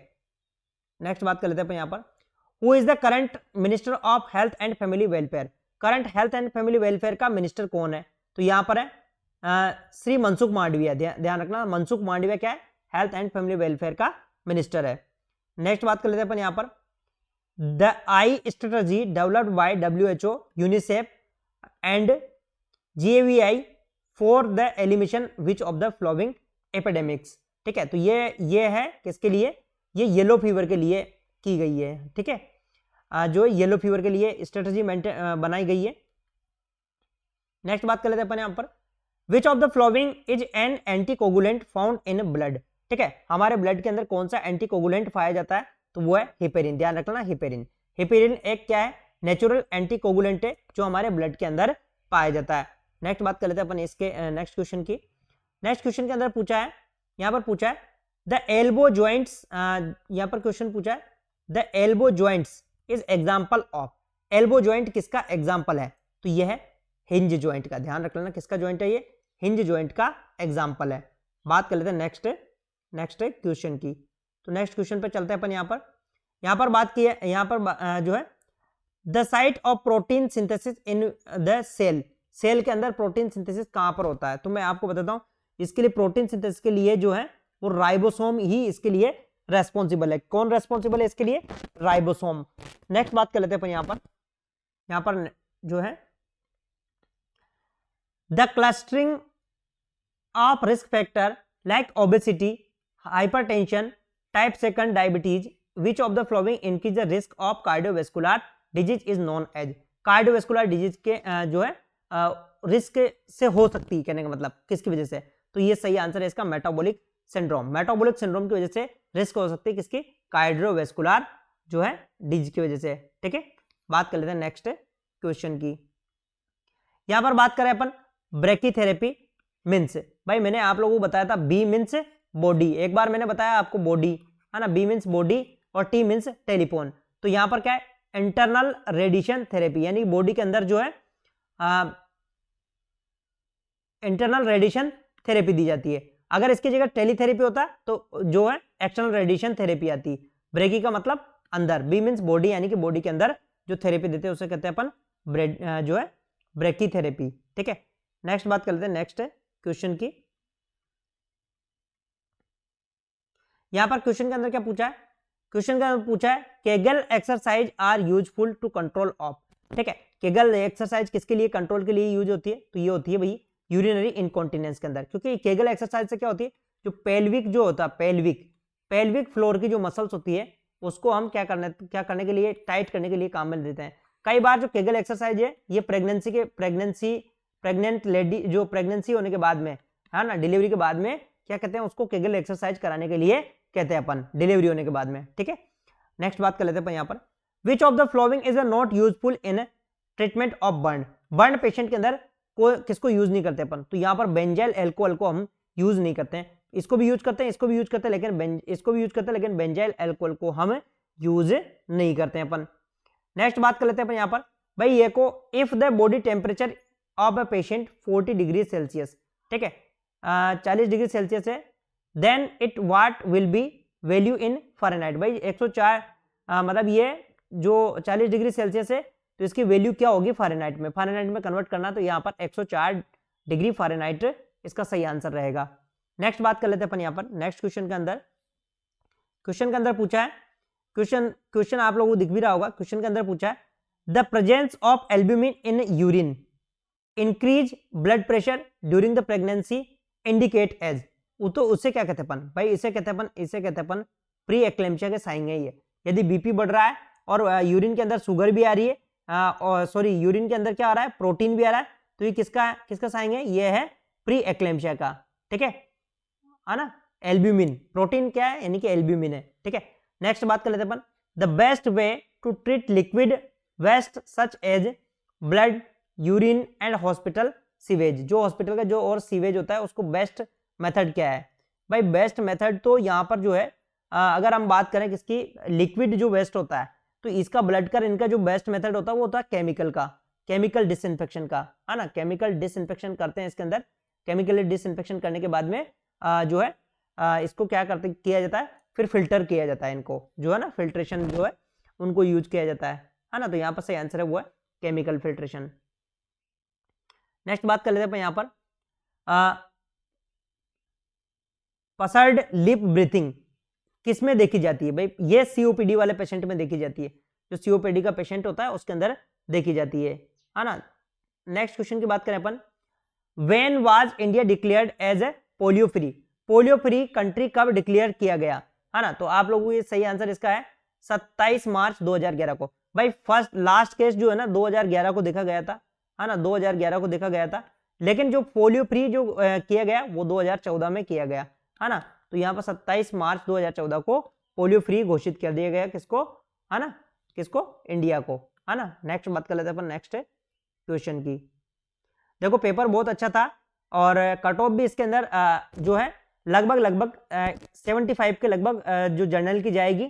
Speaker 1: नेक्स्ट बात कर लेते हैं अपन यहाँ पर, who is the current minister of health and family welfare, current health and family welfare का मिनिस्टर कौन है, तो यहाँ पर है श्री मनसुख मांडविया, ध्यान रखना मनसुख मांडविया क्या है, हेल्थ एंड फैमिली वेलफेयर का मिनिस्टर है। नेक्स्ट बात कर लेते हैं अपन यहाँ पर, the I strategy developed by WHO, UNICEF and GAVI for the elimination which of the flowing epidemics, ठीक है, तो ये है किसके लिए, ये येलो फीवर के लिए की गई है, ठीक है, जो येलो फीवर के लिए स्ट्रेटजी बनाई गई है। नेक्स्ट बात कर लेते हैं अपन यहाँ पर, which of the following is an anticoagulant found in blood, ठीक है, हमारे ब्लड के अंदर कौन सा एंटीकोगुलेंट पाया जाता है, तो वो है हिपेरिन, ध्यान रखना हिपेरिन, हिपेरिन एक क्या है, नेचुरल एंटीकोगुलेंट है जो हमारे ब्लड के अंदर पाया जाता है। नेक्स्ट बात कर लेते हैं अपन इसके नेक्स्ट क्वेश्चन की। नेक्स्ट क्वेश्चन के अंदर पूछा है, यहाँ पर पूछा है द एल्बो ज्वाइंट्स, यहाँ पर क्वेश्चन पूछा है the elbow joints is example of, elbow joint किसका एग्जाम्पल है, तो यह है हिंज ज्वाइंट का, ध्यान रख लेना किसका ज्वाइंट है, ये हिंज ज्वाइंट का एग्जाम्पल है। बात कर लेते हैं नेक्स्ट क्वेश्चन की, तो नेक्स्ट क्वेश्चन पे चलते हैं अपन यहाँ पर बात की है, यहाँ पर जो है the site of protein synthesis in the cell, cell के अंदर प्रोटीन सिंथेसिस कहां पर होता है, तो मैं आपको बताता हूं, इसके लिए प्रोटीन सिंथेसिस के लिए जो है वो राइबोसोम ही इसके लिए रेस्पॉन्सिबल है, कौन रेस्पॉन्सिबल है इसके लिए, राइबोसोम। नेक्स्ट बात कर लेते हैं अपन यहाँ पर जो है the clustering of risk factor like obesity, hypertension, type 2 diabetes, which of the following increase the risk of cardiovascular disease is known as, cardiovascular disease के जो है रिस्क से हो सकती है, कहने का मतलब किसकी वजह से, तो ये सही आंसर है इसका मेटाबॉलिक सिंड्रोम, मेटाबॉलिक सिंड्रोम की वजह से रिस्क हो सकती है किसकी, कार्डियोवैस्कुलर जो है डिजीज की वजह से, ठीक है। बात कर लेते हैं नेक्स्ट क्वेश्चन की। यहां पर बात करें अपन ब्रैकीथेरेपी मीन्स, भाई मैंने आप लोगों को बताया था बी मीन्स बॉडी, एक बार मैंने बताया आपको बॉडी है ना, बी मीन्स बॉडी और टी मीन्स टेलीफोन, तो यहां पर क्या है इंटरनल रेडिएशन थेरेपी, यानी बॉडी के अंदर जो है इंटरनल रेडिएशन थेरेपी दी जाती है। अगर इसकी जगह टेलीथेरेपी होता तो जो है एक्सटर्नल रेडिएशन थेरेपी आती। ब्रेकी का मतलब अंदर, बी मीन्स बॉडी यानी कि बॉडी के अंदर जो थेरेपी देते हैं उसे कहते हैं अपन जो है ब्रेकी थेरेपी। ठीक है, नेक्स्ट बात कर लेते हैं नेक्स्ट क्वेश्चन की। यहां पर क्वेश्चन के अंदर क्या पूछा है, क्वेश्चन के अंदर पूछा है Kegel exercise are useful to control of. ठीक है, केगल एक्सरसाइज किसके लिए, कंट्रोल के लिए यूज होती है, तो ये होती है भाई यूरिनरी इनकॉन्टिनेंस के अंदर, क्योंकि केगल एक्सरसाइज से क्या होती है, जो पेल्विक जो होता है पेल्विक फ्लोर की जो मसल्स होती है उसको हम क्या करने के लिए, टाइट करने के लिए काम में देते हैं। कई बार जो केगल एक्सरसाइज है ये प्रेग्नेंट लेडी जो प्रेगनेंसी होने के बाद में है ना, डिलीवरी के बाद में क्या कहते हैं उसको केगल एक्सरसाइज कराने के लिए कहते हैं अपन, डिलीवरी होने के बाद में। ठीक है, नेक्स्ट बात कर लेते हैं यहाँ पर, which of the following is not useful in treatment of burn patient के अंदर किसको यूज नहीं करते अपन, तो यहाँ पर बेंजाइल अल्कोहल को हम यूज नहीं करते हैं, इसको भी यूज करते हैं, इसको भी यूज करते हैं, लेकिन इसको भी यूज करते हैं, लेकिन बेंजाइल अल्कोहल को हम यूज नहीं करते हैं अपन। नेक्स्ट बात कर लेते हैं अपन यहाँ पर भाई ये को, if the body temperature of a patient 40 degree Celsius, ठीक है 40 डिग्री सेल्सियस है, then it what will be value in Fahrenheit. भाई 104 मतलब ये जो 40 डिग्री सेल्सियस है तो इसकी वैल्यू क्या होगी फ़ारेनहाइट में कन्वर्ट करना, तो यहाँ पर 104 डिग्री फ़ारेनहाइट इसका सही आंसर रहेगा। नेक्स्ट बात कर लेते हैं अपन यहाँ पर नेक्स्ट क्वेश्चन के अंदर पूछा है, क्वेश्चन आप लोगों को दिख भी रहा होगा, क्वेश्चन के अंदर पूछा है the presence of albumin in urine increase blood pressure during the pregnancy indicate as, तो उससे क्या कहते हैं अपन भाई, इसे कहते हैं अपन प्री एक्लेम्पशिया के साइन है ये। यदि बीपी बढ़ रहा है और यूरिन के अंदर शुगर भी आ रही है और सॉरी यूरिन के अंदर क्या आ रहा है, प्रोटीन भी आ रहा है, तो ये किसका साइन है, ये है प्री एक्लेम्पशिया का। ठीक है ना, एल्ब्यूमिन प्रोटीन क्या है यानी कि एल्ब्यूमिन है। ठीक है, नेक्स्ट बात कर लेते हैं अपन, the best way to treat liquid waste such as blood, urine and hospital sewage, जो हॉस्पिटल का जो और सीवेज होता है उसको बेस्ट मेथड क्या है भाई, बेस्ट मेथड तो यहाँ पर जो है अगर हम बात करें किसकी, लिक्विड जो वेस्ट होता है तो इसका ब्लड का इनका जो बेस्ट मेथड होता है वो होता है केमिकल डिसइंफेक्शन का, है ना, केमिकल डिसइंफेक्शन करते हैं इसके अंदर, केमिकल डिसइंफेक्शन करने के बाद में जो है इसको क्या किया जाता है, फिर फिल्टर किया जाता है इनको, जो है ना फिल्ट्रेशन जो है उनको यूज किया जाता है ना, तो यहाँ पर सही आंसर है वो है केमिकल फिल्ट्रेशन। नेक्स्ट बात कर लेते हैं यहाँ पर पसर्ड लिप ब्रीथिंग किस में देखी जाती है भाई, ये सीओपीडी वाले पेशेंट में देखी जाती है, जो सीओपीडी का पेशेंट होता है उसके अंदर देखी जाती है ना। नेक्स्ट क्वेश्चन की बात करें अपन, when was India declared as a polio free country कब डिक्लेयर किया गया, है ना, तो आप लोगों को ये सही आंसर इसका है 27 मार्च 2011 को। भाई फर्स्ट लास्ट केस जो है ना 2011 को देखा गया था, है ना, 2011 को देखा गया था, लेकिन जो पोलियो फ्री जो किया गया वो 2014 में किया गया, है ना, तो यहाँ पर 27 मार्च 2014 को पोलियो फ्री घोषित कर दिया गया, किसको, है ना, किसको, इंडिया को, है ना। नेक्स्ट बात कर लेते हैं अपन नेक्स्ट क्वेश्चन की। देखो पेपर बहुत अच्छा था और कट ऑफ भी इसके अंदर जो है लगभग 75 के लगभग जो जर्नल की जाएगी,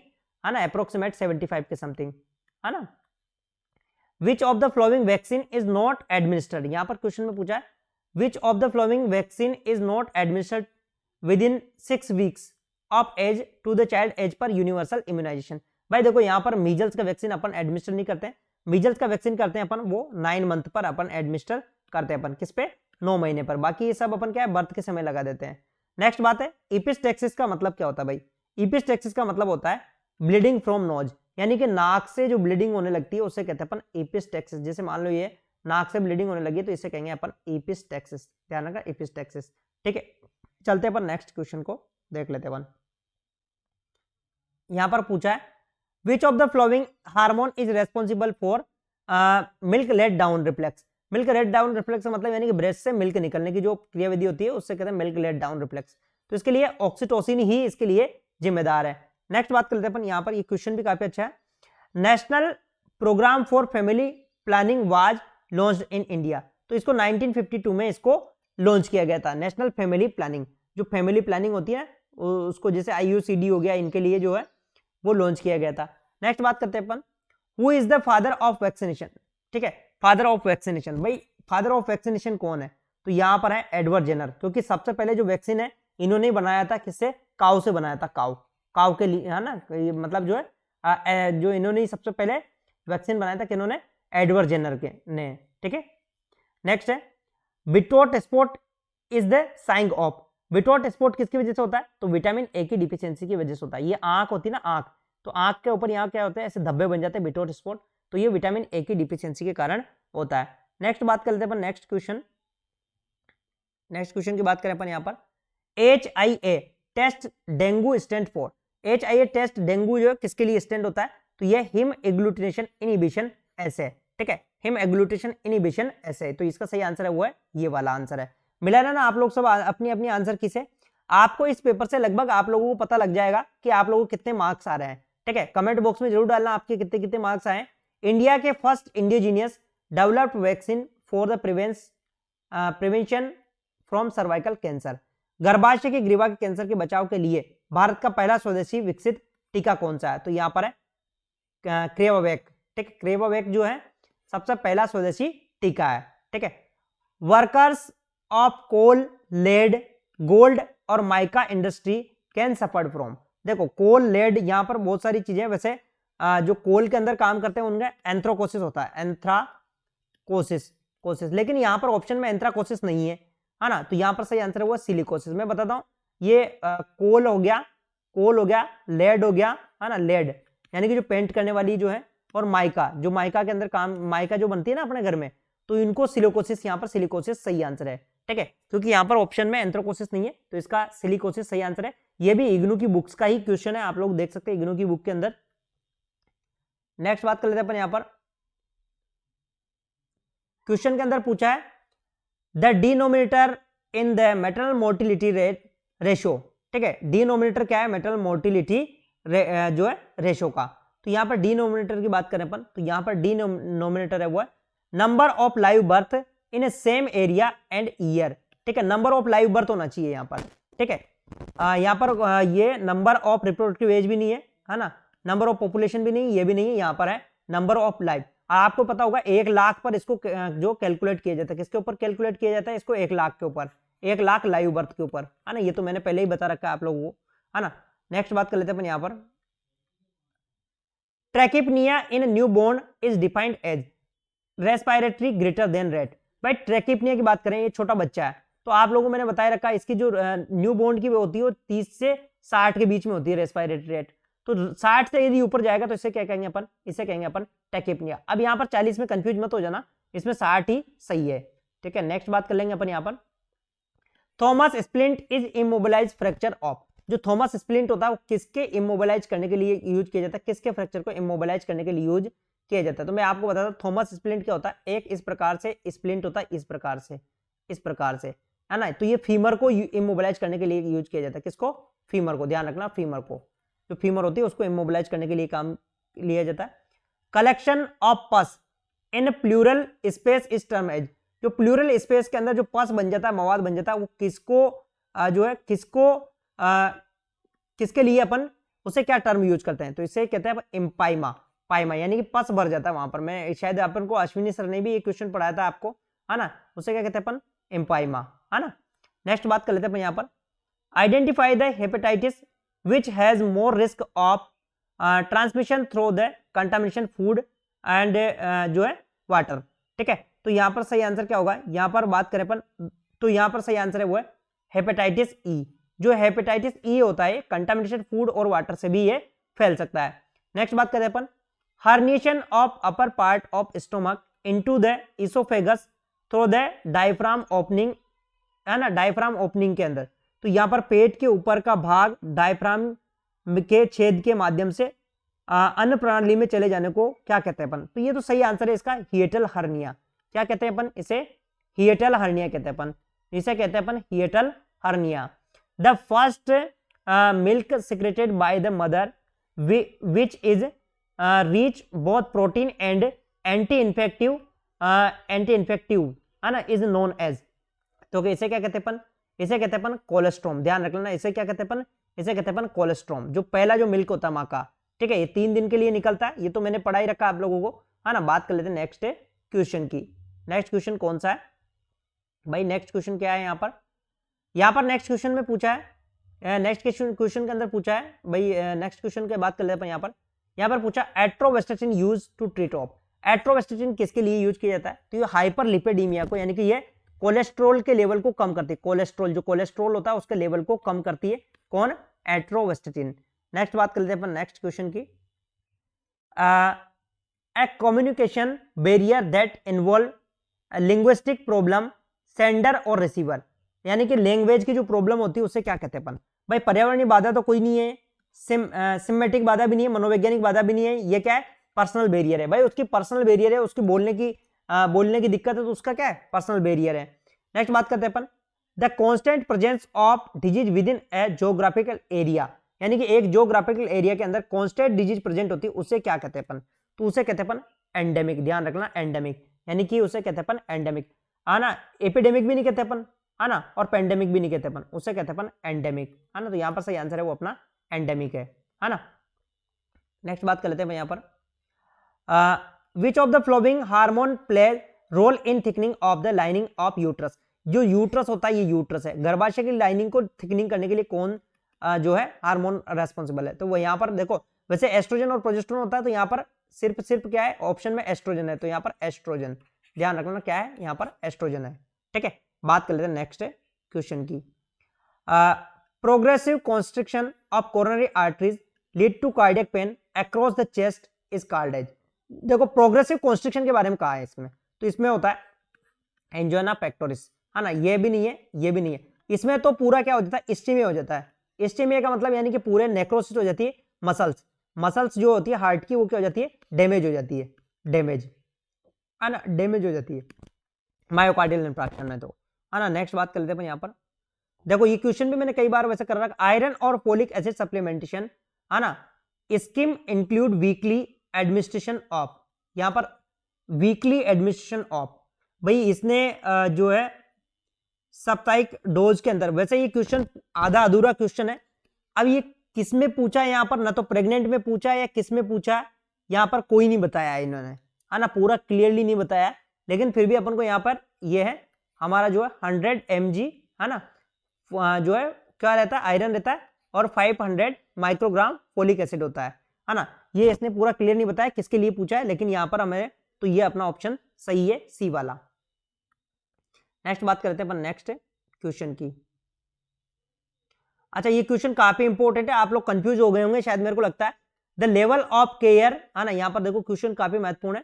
Speaker 1: है ना, अप्रोक्सीमेट 75 के समथिंग, है ना। Which of the following vaccine is not administered, यहाँ पर क्वेश्चन में पूछा है which of the following vaccine is not administered within 6 weeks of age to the child as per universal immunisation. भाई देखो यहाँ पर मीजल्स का वैक्सीन अपन एडमिनिस्टर नहीं करते हैं, मीजल्स का वैक्सीन करते हैं अपन वो 9 मंथ पर अपन एडमिनिस्टर करते हैं अपन, किस पे, 9 महीने पर, बाकी ये सब अपन क्या है बर्थ के समय लगा देते हैं। नेक्स्ट बात है इपिस्टेक्सिस का मतलब क्या होता है भाई, इपिस्टेक्सिस का मतलब होता है ब्लीडिंग फ्रॉम नोज, यानी कि नाक से जो ब्लीडिंग होने लगती है उसे कहते हैं अपन इपिस्टेक्सिस। जैसे मान लो ये नाक से ब्लीडिंग होने लगी तो इसे कहेंगे अपन इपिस्टेक्सिस, ध्यान रखना इपिस्टेक्सिस। ठीक है, चलते हैं अपन नेक्स्ट क्वेश्चन को देख लेते हैं अपन। यहां पर पूछा है which of the following hormone is responsible for milk let down reflex. Milk let down reflex मतलब यानी कि ब्रेस्ट से मिल्क निकलने की जो क्रियाविधि होती है उससे कहते हैं मिल्क लेट डाउन रिफ्लेक्स, तो इसके लिए ऑक्सीटोसिन ही इसके लिए जिम्मेदार है। नेक्स्ट बात कर लेते हैं अपन, यहाँ पर ये क्वेश्चन भी काफी अच्छा है, national programme for family planning was launched in India, तो इसको 1952 में इसको लॉन्च किया गया था। नेशनल फैमिली प्लानिंग, जो फैमिली प्लानिंग होती है उसको जैसे IUCD हो गया, इनके लिए जो है वो लॉन्च किया गया था। नेक्स्ट बात करते हैं अपन, who is the father of vaccination. ठीक है, फादर ऑफ वैक्सीनेशन, भाई फादर ऑफ वैक्सीनेशन कौन है, तो यहाँ पर है एडवर्ड जेनर, क्योंकि सबसे पहले जो वैक्सीन है इन्होंने बनाया था, किससे, काऊ से बनाया था, काऊ के लिए, है ना, मतलब जो है जो इन्होंने सबसे पहले वैक्सीन बनाया था, किन्होंने, एडवर्ड जेनर के ने, ठीक है। नेक्स्ट है विट्रोट spot is the sign of, विट्रोट स्पॉट किसकी वजह से होता है, तो विटामिन ए की डिफिशियंसी की वजह से होता है। ये आंख होती है ना, आंख, तो आंख के ऊपर यहाँ क्या होता है, ऐसे धब्बे बन जाते हैं विट्रोट स्पॉट, तो ये विटामिन ए की डिफिशियंसी के कारण होता है। नेक्स्ट बात कर लेते हैं अपन, नेक्स्ट क्वेश्चन की बात करें अपन यहाँ पर, HIA test dengue stand for, HIA test dengue जो है किसके लिए स्टैंड होता है, तो ये हिम एग्लूटिनेशन इनहिबिशन ऐसे, ठीक है, हिम एग्लूटिनेशन इनहिबिशन ऐसे, तो इसका सही आंसर है वो है ये वाला आंसर है। मिला ना आप लोग सब अपनी अपनी आंसर की से। आपको इस पेपर से लगभग आप लोगों को पता लग जाएगा कि आप लोगों को कितने मार्क्स आ रहे हैं, ठीक है। कमेंट बॉक्स में जरूर डालना आपके कितने कितने मार्क्स आए। इंडिया के first indigenous developed vaccine for the prevention from cervical cancer, गर्भाशय की ग्रीवा के कैंसर के बचाव के लिए भारत का पहला स्वदेशी विकसित टीका कौन सा है, तो यहाँ पर है क्रेवावैक, ठीक है। क्रेवावैक जो है सबसे पहला स्वदेशी टीका है, ठीक है। Workers of coal, lead, gold और mica industry can suffer from, देखो कोल, लेड, यहाँ पर बहुत सारी चीजें, वैसे जो कोल के अंदर काम करते हैं उनका एंथ्राकोसिस होता है, एंथ्राकोसिस, लेकिन यहाँ पर ऑप्शन में एंथ्राकोसिस नहीं है ना, तो यहाँ पर सही आंसर है वो सिलिकोसिस। मैं बताता हूँ, ये कोल हो गया, लेड हो गया, है ना, लेड यानी कि जो पेंट करने वाली जो है, और माइका, जो माइका के अंदर काम, माइका जो बनती है ना अपने घर में, तो इनको सिलिकोसिस, यहाँ पर सिलिकोसिस सही आंसर है, ठीक है, क्योंकि यहाँ पर ऑप्शन में एंथ्राकोसिस नहीं है, तो इसका सिलिकोसिस सही आंसर है। ये भी इग्नू की बुक्स का ही क्वेश्चन है, आप लोग देख सकते हैं इग्नू की बुक के अंदर। नेक्स्ट बात कर लेते हैं अपन, यहाँ पर क्वेश्चन के अंदर पूछा है the denominator in the maternal mortality rate ratio, ठीक है। डिनोमिनेटर क्या है, मैटरनल मोर्टिलिटी जो है रेशो का, तो यहाँ पर डिनोमिनेटर की बात करें अपन, तो यहाँ पर डिनोमिनेटर है वो है number of live birth in A same area and year, ठीक है। नंबर ऑफ लाइव बर्थ होना चाहिए यहाँ पर, ठीक है। यहाँ पर ये नंबर ऑफ रिप्रोडक्टिव एज भी नहीं है ना, नंबर ऑफ पॉपुलेशन भी नहीं, ये भी नहीं है, यहाँ पर है नंबर ऑफ लाइफ। आपको पता होगा 1 लाख पर इसको जो कैलकुलेट किया जाता है, किसके ऊपर कैलकुलेट किया जाता है इसको, 1 लाख के ऊपर, 1 लाख लाइव बर्थ के ऊपर, है ना, ये तो मैंने पहले ही बता रखा है आप लोगों को, है ना। नेक्स्ट बात कर लेते हैं अपन यहाँ पर, tachypnea in new born is defined as respiratory greater than rate, भाई ट्रैकिपनिया की बात करें, ये छोटा बच्चा है, तो आप लोगों को मैंने बताया रखा है इसकी जो न्यू बोर्न की होती है वो 30 से 60 के बीच में होती है रेस्पिरेटरी रेट, तो 60 से यदि ऊपर जाएगा तो इसे क्या कहेंगे अपन, इसे कहेंगे अपन टैकिपनिया। अब यहाँ पर 40 में कंफ्यूज मत हो जाना, इसमें 60 ही सही है, ठीक है। नेक्स्ट बात कर लेंगे अपन यहाँ पर, Thomas splint is immobilise fracture of, जो थॉमस स्प्लिंट होता है वो किसके इमोबिलाइज करने के लिए यूज किया जाता है, किसके फ्रैक्चर को इमोबिलाइज करने के लिए यूज किया जाता है, तो मैं आपको बताता हूँ थॉमस स्प्लिंट क्या होता है, एक इस प्रकार से स्प्लिंट होता है, इस प्रकार से, है ना, तो ये फीमर को इमोबिलाइज करने के लिए यूज किया जाता है, किसको, फीमर को, ध्यान रखना, फीमर को, जो फीमर होती है उसको इमोबिलाइज करने के लिए काम लिया जाता है। कलेक्शन ऑफ पस इन प्लूरल स्पेस इस टर्म एज, जो प्लूरल स्पेस के अंदर जो पस बन जाता है, मवाद बन जाता है, वो किसको जो है किसके लिए अपन उसे क्या टर्म यूज करते हैं, तो इसे कहते हैं इम्पाइमा, पाइमा, यानी कि पस भर जाता है वहां पर। मैं शायद अपन को अश्विनी सर ने भी ये क्वेश्चन पढ़ाया था आपको, है ना, उसे क्या कहते हैं अपन, इम्पाइमा, है ना। नेक्स्ट बात कर लेते हैं अपन यहाँ पर, identify the hepatitis which has more risk of transmission through the contamination food and जो है वाटर, ठीक है। तो यहाँ पर सही आंसर क्या होगा, यहाँ पर बात करें अपन, तो यहाँ पर सही आंसर है वो है हेपेटाइटिस ई, जो हेपेटाइटिस ई होता है कंटामिनेशन फूड और वाटर से भी ये फैल सकता है। नेक्स्ट बात करें अपन, herniation of upper part of stomach into the esophagus through the diaphragm opening, है ना, डायफ्राम ओपनिंग के अंदर, तो यहाँ पर पेट के ऊपर का भाग डायफ्राम के छेद के माध्यम से अन्न प्रणाली में चले जाने को क्या कहते हैं अपन, तो ये तो सही आंसर है इसका, हिएटल हर्निया, क्या कहते हैं अपन इसे, हिएटल हर्निया कहते हैं अपन, इसे कहते हैं अपन hiatal hernia. The first milk secreted by the mother which is rich both protein and anti infective है ना, इज नोन एज, तो इसे क्या कहते हैं अपन, इसे कहते हैं अपन कोलेस्ट्रॉम, ध्यान रख लेना, इसे क्या कहते हैं अपन, इसे कहते हैं अपन कोलेस्ट्रॉम, जो पहला जो मिल्क होता है माँ का, ठीक है, ये 3 दिन के लिए निकलता है, ये तो मैंने पढ़ा ही रखा आप लोगों को, है ना। बात कर लेते हैं नेक्स्ट क्वेश्चन की। नेक्स्ट क्वेश्चन कौन सा है भाई, नेक्स्ट क्वेश्चन क्या है यहाँ पर, नेक्स्ट क्वेश्चन में पूछा है, नेक्स्ट क्वेश्चन के अंदर पूछा है भाई, नेक्स्ट क्वेश्चन की बात कर लेते हैं यहाँ पर, यहाँ पर पूछा एट्रोवेस्टेटिन यूज टू ट्रीट ऑफ, एट्रोवेस्टेटिन किसके लिए यूज किया जाता है, तो ये हाइपरलिपिडेमिया को, यानी कि ये कोलेस्ट्रॉल के लेवल को कम करती है, कोलेस्ट्रॉल जो कोलेस्ट्रॉल होता है उसके लेवल को कम करती है, कौन, एट्रोवेस्टेटिन। नेक्स्ट बात कर लेते हैं अपन नेक्स्ट क्वेश्चन की, a communication barrier that involve linguistic problem sender और रिसीवर, यानी कि लैंग्वेज की जो प्रॉब्लम होती है उससे क्या कहते हैं अपन, भाई पर्यावरणीय बाधा तो कोई नहीं है, सिमेटिक बाधा भी नहीं है, मनोवैज्ञानिक बाधा भी नहीं है, ये क्या है, पर्सनल बैरियर है, भाई उसकी पर्सनल बैरियर है, उसकी बोलने की दिक्कत है तो उसका क्या है, पर्सनल बैरियर है। नेक्स्ट बात करते हैं अपन, the constant presence of disease within a geographical area, यानी कि एक जोग्राफिकल एरिया के अंदर कॉन्स्टेंट डिजीज प्रेजेंट होती है उसे क्या कहते हैं अपन, तो उसे कहते हैं अपन एंडेमिक, ध्यान रखना एंडेमिक, यानी कि उसे कहते हैं अपन एंडेमिक, है ना, एपिडेमिक भी नहीं कहते अपन, है ना, और पेंडेमिक भी नहीं कहते अपन, उसे कहते हैं अपन एंडेमिक, है ना, तो यहां पर सही आंसर है वो अपना एंडेमिक है ना। नेक्स्ट बात कर लेते हैं यहाँ पर, which of the following hormone play role in thickening of the lining of uterus, जो यूट्रस होता है, ये यूट्रस है, गर्भाशय की लाइनिंग को थिकनिंग करने के लिए कौन जो है हार्मोन रेस्पॉन्सिबल है, तो वो यहाँ पर देखो, वैसे एस्ट्रोजन और प्रोजेस्टेरोन होता है, तो यहाँ पर सिर्फ क्या है, ऑप्शन में एस्ट्रोजन है, तो यहाँ पर एस्ट्रोजन, ध्यान रखना क्या है, यहाँ पर एस्ट्रोजन है, ठीक है। बात कर लेते हैं नेक्स्ट क्वेश्चन की, progressive constriction of coronary arteries lead to cardiac pain across the chest is called as, देखो प्रोग्रेसिव कॉन्स्ट्रिक्शन के बारे में कहा है इसमें, तो इसमें होता है एंजियोना पेक्टोरिस, है ना, ये भी नहीं है, ये भी नहीं है, इसमें तो पूरा क्या हो जाता है, इस्टीमिया हो जाता है, इस्टीमिया का मतलब यानी कि पूरे नेक्रोसिस हो जाती है, मसल्स जो होती है हार्ट की वो क्या हो जाती है, डैमेज हो जाती है, डैमेज, है ना, डैमेज हो जाती है मायोकार्डियल इंफ्राक्शन में, तो है ना। नेक्स्ट बात कर लेते हैं यहाँ पर, देखो ये क्वेश्चन भी मैंने कई बार वैसे कर रखा, आयरन और फोलिक एसिड सप्लीमेंटेशन, है ना, scheme include weekly administration of, यहाँ पर वीकली एडमिनिस्ट्रेशन ऑफ, भाई इसने जो है साप्ताहिक डोज के अंदर, वैसे ये क्वेश्चन आधा अधूरा क्वेश्चन है, अब ये किस में पूछा है यहाँ पर, ना तो प्रेग्नेंट में पूछा है या किस में पूछा है, यहाँ पर कोई नहीं बताया है इन्होंने, है ना, पूरा क्लियरली नहीं बताया, लेकिन फिर भी अपन को यहाँ पर ये है हमारा जो है 100 mg, है ना, जो है क्या रहता है, आयरन रहता है, और 500 माइक्रोग्राम फोलिक एसिड होता है ना, ये इसने पूरा क्लियर नहीं बताया किसके लिए पूछा है, लेकिन यहाँ पर हमें तो ये अपना ऑप्शन सही है, सी वाला। नेक्स्ट बात करते हैं अपन नेक्स्ट क्वेश्चन की, अच्छा ये क्वेश्चन काफी इंपॉर्टेंट है, आप लोग कंफ्यूज हो गए होंगे शायद, मेरे को लगता है, द लेवल ऑफ केयर, है ना, यहाँ पर देखो क्वेश्चन काफी महत्वपूर्ण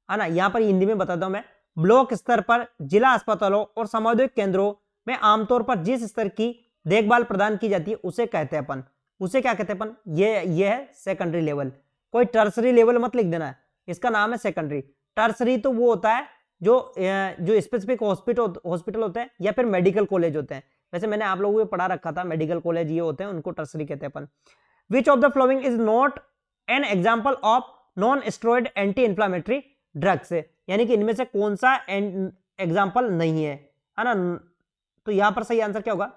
Speaker 1: है ना, यहाँ पर हिंदी में बताता हूं मैं, ब्लॉक स्तर पर जिला अस्पतालों और सामुदायिक केंद्रों में आमतौर पर जिस स्तर की देखभाल प्रदान की जाती है उसे कहते हैं अपन, उसे क्या कहते हैं अपन, ये है सेकेंडरी लेवल, कोई टर्सरी लेवल मत लिख देना है, इसका नाम है सेकेंडरी। टर्सरी तो वो होता है जो स्पेसिफिक हॉस्पिटल होते हैं या फिर मेडिकल कॉलेज होते हैं, वैसे मैंने आप लोगों को पढ़ा रखा था, मेडिकल कॉलेज ये होते हैं, उनको टर्सरी कहते हैं अपन। Which of the following is not an example of non steroid anti inflammatory drugs, यानी कि इनमें से कौन सा एग्जाम्पल नहीं है ना, तो यहां पर सही आंसर क्या होगा,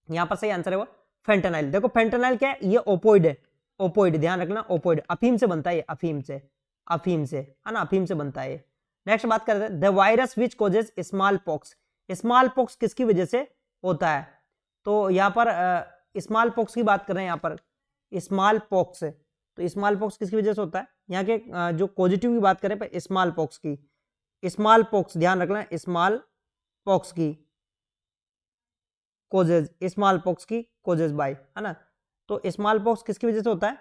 Speaker 1: यहां पर सही आंसर है वो फेंटेनाइल। देखो फेंटेनाइल क्या है, ये ओपोइड है, ओपोइड ध्यान रखना, ओपोइड अफीम से बनता है, अफीम से है ना, अफीम से बनता है। नेक्स्ट बात करते हैं, the virus which causes small pox, small pox किसकी वजह से होता है, तो यहाँ पर स्मॉल पॉक्स की बात कर रहे हैं, यहाँ पर स्मॉल पॉक्स, तो स्मॉल पॉक्स किसकी वजह से होता है, यहाँ के जो पॉजिटिव की बात करें पर स्मॉल पॉक्स की, स्मॉल पॉक्स ध्यान रखना, स्मॉल पॉक्स की कोजेज, स्मॉल पॉक्स की कोजेज बाय, है ना, तो स्मॉल पॉक्स किसकी वजह से होता है,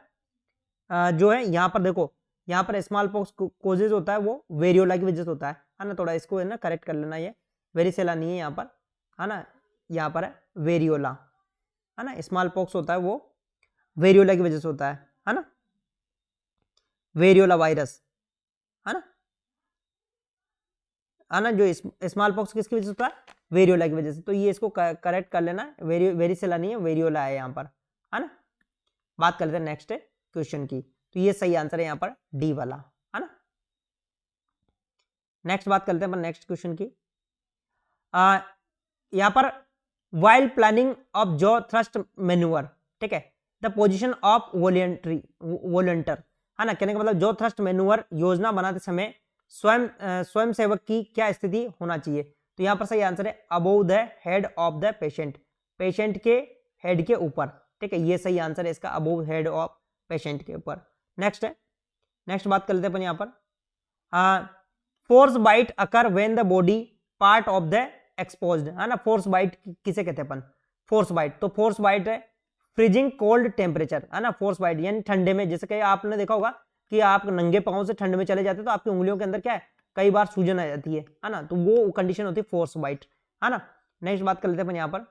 Speaker 1: जो है यहाँ पर देखो, यहाँ पर स्मॉल पॉक्स कोजेज होता है वो वेरियोला की वजह से होता है ना, थोड़ा इसको है ना करेक्ट कर लेना, ये वेरिसेला नहीं है यहाँ पर, है ना, यहाँ पर है वेरियोला, है ना, स्मॉल पॉक्स होता है वो वेरियोला की वजह से होता है ना, वेरियोला वायरस, है ना, जो स्मॉल पॉक्स किसकी वजह से होता है, वेरियोला की वजह से, तो ये इसको करेक्ट कर लेना, वेरिसेला नहीं है, वेरियोला है यहाँ पर, है ना। बात कर लेते हैं नेक्स्ट क्वेश्चन की, तो ये सही आंसर है यहाँ पर डी वाला, है ना। नेक्स्ट बात करते हैं अपन नेक्स्ट क्वेश्चन की, यहाँ पर while planning of jaw thrust manure, ठीक है, द पोजीशन ऑफ वॉलंटियर, है ना, कहने का मतलब जॉ थ्रस्ट मैन्यूअर योजना बनाते समय स्वयं सेवक की क्या स्थिति होना चाहिए, तो यहाँ पर सही आंसर है above the head of the patient, patient के हेड के ऊपर, ठीक है, ये सही आंसर है इसका, अबोव हेड ऑफ पेशेंट के ऊपर। नेक्स्ट है, नेक्स्ट बात कर लेते हैं अपन यहाँ पर frostbite occur when the body part of the exposed, है ना। फोर्स बाइट किसे कहते हैं अपन, फोर्स बाइट, तो फोर्स बाइट है फ्रीजिंग कोल्ड टेम्परेचर, है ना। फोर्स बाइट यानी ठंडे में, जैसे कि आपने देखा होगा कि आप नंगे पांव से ठंड में चले जाते हैं तो आपकी उंगलियों के अंदर क्या है, कई बार सूजन आ जाती है ना, तो वो कंडीशन होती है फोर्स बाइट, है ना। नेक्स्ट बात कर लेते हैं अपन यहाँ पर,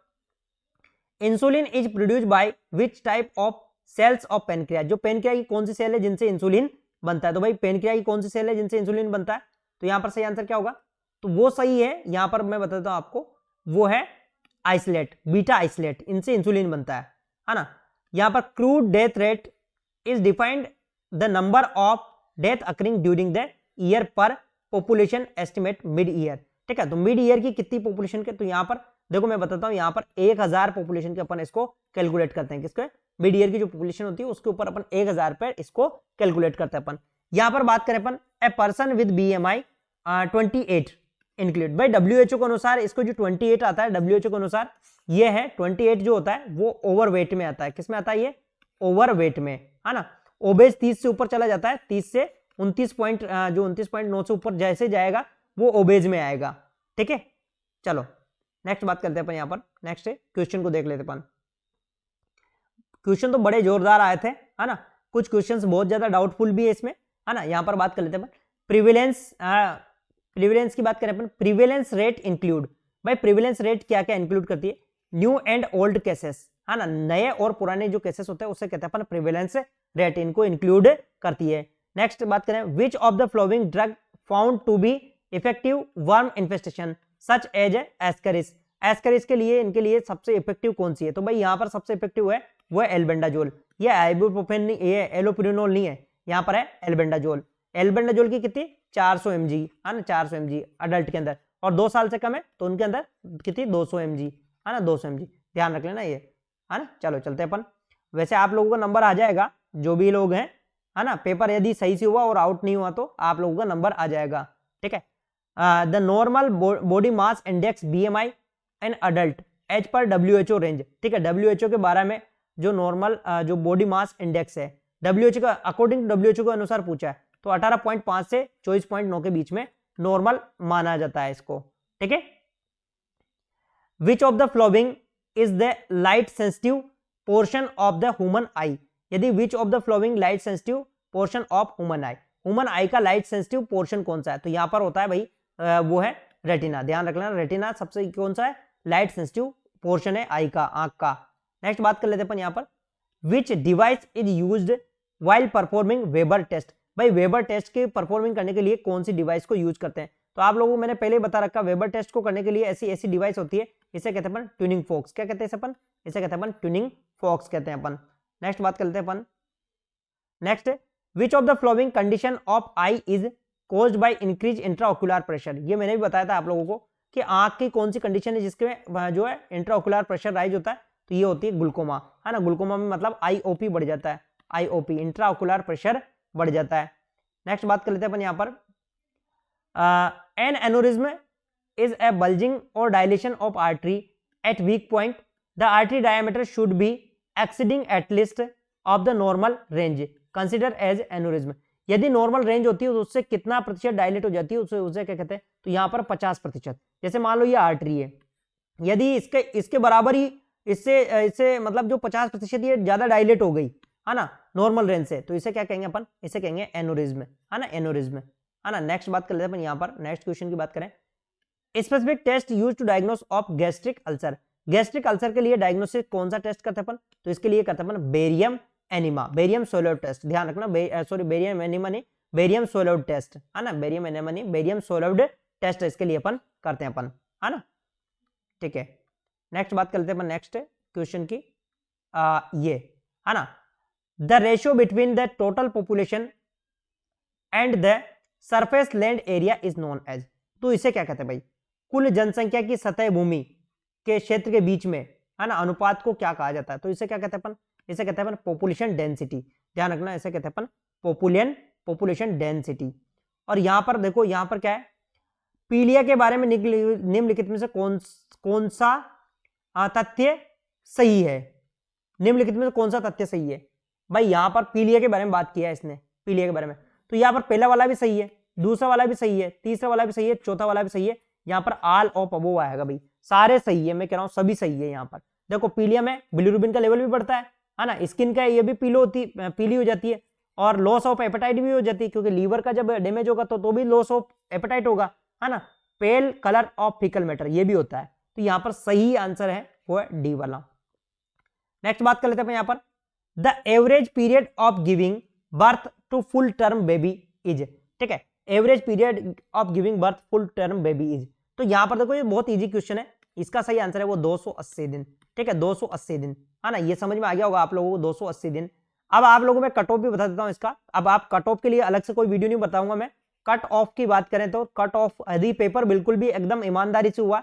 Speaker 1: insulin is produced by which type of cells of pancreas, जो पेनक्रिया की कौन सी सेल है जिनसे इंसुलिन बनता है, तो भाई पेनक्रिया की कौन सी सेल है जिनसे इंसुलिन बनता है, तो यहाँ पर सही आंसर क्या होगा, तो वो सही है, यहाँ पर मैं बताता हूँ आपको, वो है आइसोलेट, बीटा आइसोलेट, इनसे इंसुलिन बनता है ना। यहाँ पर crude death rate is defined the number of death occurring during the year पर पॉपुलेशन एस्टिमेट मिड ईयर, ठीक है। तो मिड ईयर की कितनी पॉपुलेशन के, तो यहाँ पर देखो मैं बताता हूँ, यहाँ पर 1000 पॉपुलेशन के अपन इसको कैलकुलेट करते हैं, किसके मिड ईयर की जो पॉपुलेशन होती है उसके ऊपर अपन 1000 पर इसको कैलकुलेट करते हैं अपन। यहाँ पर बात करें अपन a person with BMI 28 include, भाई WHO के अनुसार इसको जो 28 आता है WHO के अनुसार ये है 28 जो होता है वो ओवरवेट में आता है, किस में आता है ये, ओवरवेट में, है ना। ओबेज 30 से ऊपर चला जाता है, 30 से 29.9 से ऊपर जैसे जाएगा वो ओबेज में आएगा, ठीक है। चलो नेक्स्ट बात करते हैं अपन यहाँ पर, नेक्स्ट क्वेश्चन को देख लेते अपन। क्वेश्चन तो बड़े जोरदार आए थे, है ना, कुछ क्वेश्चंस बहुत ज्यादा डाउटफुल भी है इसमें, है ना। यहाँ पर बात कर लेते हैं अपन प्रिविलेंस की बात करें अपन, प्रिविलेंस रेट इंक्लूड, भाई प्रिविलेंस रेट क्या क्या इंक्लूड करती है, न्यू एंड ओल्ड केसेस, है ना, नए और पुराने जो केसेस होते हैं उसे कहते हैं अपन प्रिविलेंस रेट, इनको इंक्लूड करती है। नेक्स्ट बात करें, which of the following drug found to be effective worm infestation such as ascaris, ascaris के लिए इनके लिए सबसे इफेक्टिव कौन सी है, तो भाई यहाँ पर सबसे इफेक्टिव है वो है एल्बेंडाजोल, ये आइबुप्रोफेन नहीं, ये एलोप्रिनोल नहीं है, यहाँ पर है एल्बेंडाजोल। एल्बेंडाजोल की कितनी 400 mg, है ना, 400 mg अडल्ट के अंदर, और 2 साल से कम है तो उनके अंदर कितनी 200 mg, है ना, 200 mg, ध्यान रख लेना ये, है ना। चलो चलते अपन, वैसे आप लोगों का नंबर आ जाएगा जो भी लोग हैं, है ना, पेपर यदि सही से हुआ और आउट नहीं हुआ तो आप लोगों का नंबर आ जाएगा, ठीक है। The normal body mass index BMI an adult as per WHO range, ठीक है। WHO के बारे में जो नॉर्मल जो बॉडी मास इंडेक्स है WHO का, अकॉर्डिंग टू WHO के अनुसार पूछा है, तो 18.5 से 24.9 के बीच में नॉर्मल माना जाता है इसको, ठीक है। Which of the following is the light sensitive portion of the human eye, यदि which of the following light sensitive portion of human eye, human eye का लाइट सेंसिटिव पोर्शन कौन सा है, तो यहाँ पर होता है भाई वो है रेटिना, ध्यान रख लेना, रेटिना सबसे कौन सा है लाइट सेंसिटिव पोर्शन है आई का, आंख का। नेक्स्ट बात कर लेते हैं अपन यहाँ पर, which device is used while performing Weber test, भाई वेबर टेस्ट के परफॉर्मिंग करने के लिए कौन सी डिवाइस को यूज करते हैं, तो आप लोगों को मैंने पहले बता रखा, वेबर टेस्ट को करने के लिए ऐसी डिवाइस होती है, इसे कहते हैं अपन ट्यूनिंग फोक्स, क्या कहते हैं इसे अपन, इसे कहते हैं अपन ट्यूनिंग फोक्स कहते हैं अपन। नेक्स्ट बात कर लेते हैं अपन, next which of the following condition of eye is caused by increase intraocular pressure, ये मैंने भी बताया था आप लोगों को कि आंख की कौन सी कंडीशन है जिसके जो है इंट्राओक्युलर प्रेशर राइज होता है, तो ये होती है ग्लूकोमा, है ना। ग्लूकोमा में मतलब IOP बढ़ जाता है, IOP इंट्राओक्युलर प्रेशर बढ़ जाता है। नेक्स्ट बात कर लेते हैं अपन यहाँ पर, an aneurysm is a bulging और dilation of artery at weak point, the artery diameter should be exceeding at least of the normal range consider as aneurysm, यदि नॉर्मल रेंज होती है तो उससे कितना प्रतिशत डायलेट हो जाती है, उसे क्या कहते हैं, तो यहाँ पर 50%, जैसे मान लो ये आर्टरी है, यदि इसके बराबर ही इससे मतलब जो 50% ये ज्यादा डायलेट हो गई, है ना, नॉर्मल रेंज से, तो इसे क्या कहेंगे अपन, इसे कहेंगे एनोरिज्म, है ना, एनोरिज्म, है ना। नेक्स्ट बात कर लेते हैं अपन यहाँ पर, नेक्स्ट क्वेश्चन की बात करें, specific test use to diagnose of gastric ulcer, gastric ulcer के लिए डायग्नोसिस कौन सा टेस्ट करते हैं अपन, तो इसके लिए करते हैं अपन बेरियम एनिमा, बेरियम सोलोड टेस्ट, ध्यान रखना, सॉरी बेरियम एनिमा नहीं, बेरियम सोलोड टेस्ट, है ना, बेरियम एनिमा नहीं, बेरियम सोलोड टेस्ट इसके लिए अपन करते हैं अपन, है ना, ठीक है। नेक्स्ट बात कर लेते हैं अपन नेक्स्ट क्वेश्चन की, ये है ना, the ratio between the total population and the surface land area is known as, तो इसे क्या कहते हैं भाई, कुल जनसंख्या की सतह भूमि के क्षेत्र के बीच में, है ना, अनुपात को क्या कहा जाता है, तो इसे क्या कहते हैं अपन, इसे कहते हैं अपन पॉपुलेशन डेंसिटी, ध्यान रखना, इसे कहते हैं अपन पॉपुलेशन डेंसिटी। और यहां पर देखो, यहां पर क्या है, पीलिया के बारे में निम्नलिखित में से कौन सा तथ्य सही है, निम्नलिखित में से कौन सा तथ्य सही है, भाई यहाँ पर पीलिया के बारे में बात किया है इसने, पीलिया के बारे में, तो यहाँ पर पहला वाला भी सही है, दूसरा वाला भी सही है, तीसरा वाला भी सही है, चौथा वाला भी सही है। यहाँ पर ऑल ऑफ अबोव आएगा भाई, सारे सही है, मैं कह रहा हूँ सभी सही है। यहाँ पर देखो पीलिया में बिलिरुबिन का लेवल भी बढ़ता है ना, स्किन का ये भी पीली हो जाती है, और लॉस ऑफ एपेटाइट भी हो जाती है, क्योंकि लीवर का जब डैमेज होगा तो भी लॉस ऑफ एपेटाइट होगा, है ना। पेल कलर ऑफ फीकल मैटर ये भी होता है। तो यहाँ पर सही आंसर है वो है डी वाला। नेक्स्ट बात कर लेते हैं यहाँ पर, the average period of giving birth to full term baby is, ठीक है, average period of giving birth full term baby is. तो यहाँ पर देखो ये बहुत इजी क्वेश्चन है, इसका सही आंसर है वो 280 दिन, ठीक है, 280 दिन, है ना, ये समझ में आ गया होगा आप लोगों को, 280 दिन। अब आप लोगों में कट ऑफ भी बता देता हूं इसका। अब आप कट ऑफ के लिए अलग से कोई वीडियो नहीं बताऊंगा मैं। कट ऑफ की बात करें तो कट ऑफ यदि पेपर बिल्कुल भी एकदम ईमानदारी से हुआ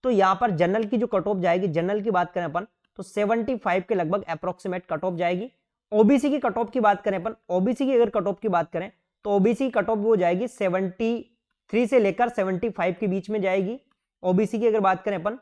Speaker 1: तो यहाँ पर जनरल की जो कट ऑफ जाएगी, जनरल की बात करें अपन तो 75 के लगभग अप्रोक्सीमेट कट ऑफ जाएगी। ओबीसी की कट ऑफ की बात करें अपन, ओबीसी की अगर कट ऑफ की बात करें तो ओबीसी कट ऑफ वो जाएगी 73 से लेकर 75 के बीच में जाएगी, ओबीसी की अगर बात करें अपन।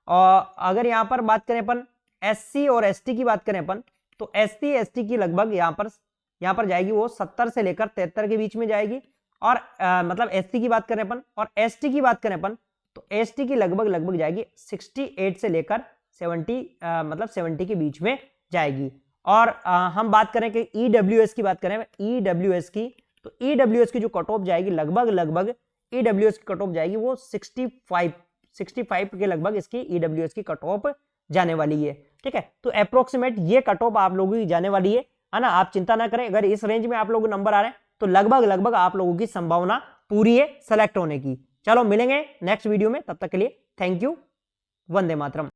Speaker 1: और अगर यहाँ पर बात करें अपन एससी और एसटी की बात करें अपन तो एससी एसटी की लगभग यहाँ पर जाएगी वो 70 से लेकर 73 के बीच में जाएगी। और मतलब एससी की बात करें अपन, और एसटी की बात करें अपन तो एसटी की लगभग जाएगी 68 से लेकर 70 के बीच में जाएगी। और हम बात करें कि ईडब्ल्यूएस की बात करें, ईडब्ल्यूएस की, तो ईडब्ल्यूएस की जो कट ऑफ जाएगी लगभग ईडब्ल्यूएस की कट ऑफ जाएगी वो 65 के लगभग इसकी ईडब्ल्यूएस की कट ऑफ जाने वाली है, ठीक है। तो अप्रोक्सीमेट ये कट ऑफ आप लोगों की जाने वाली है ना, आप चिंता ना करें। अगर इस रेंज में आप लोगों को नंबर आ रहे हैं तो लगभग आप लोगों की संभावना पूरी है सेलेक्ट होने की। चलो मिलेंगे नेक्स्ट वीडियो में, तब तक के लिए थैंक यू, वंदे मातरम।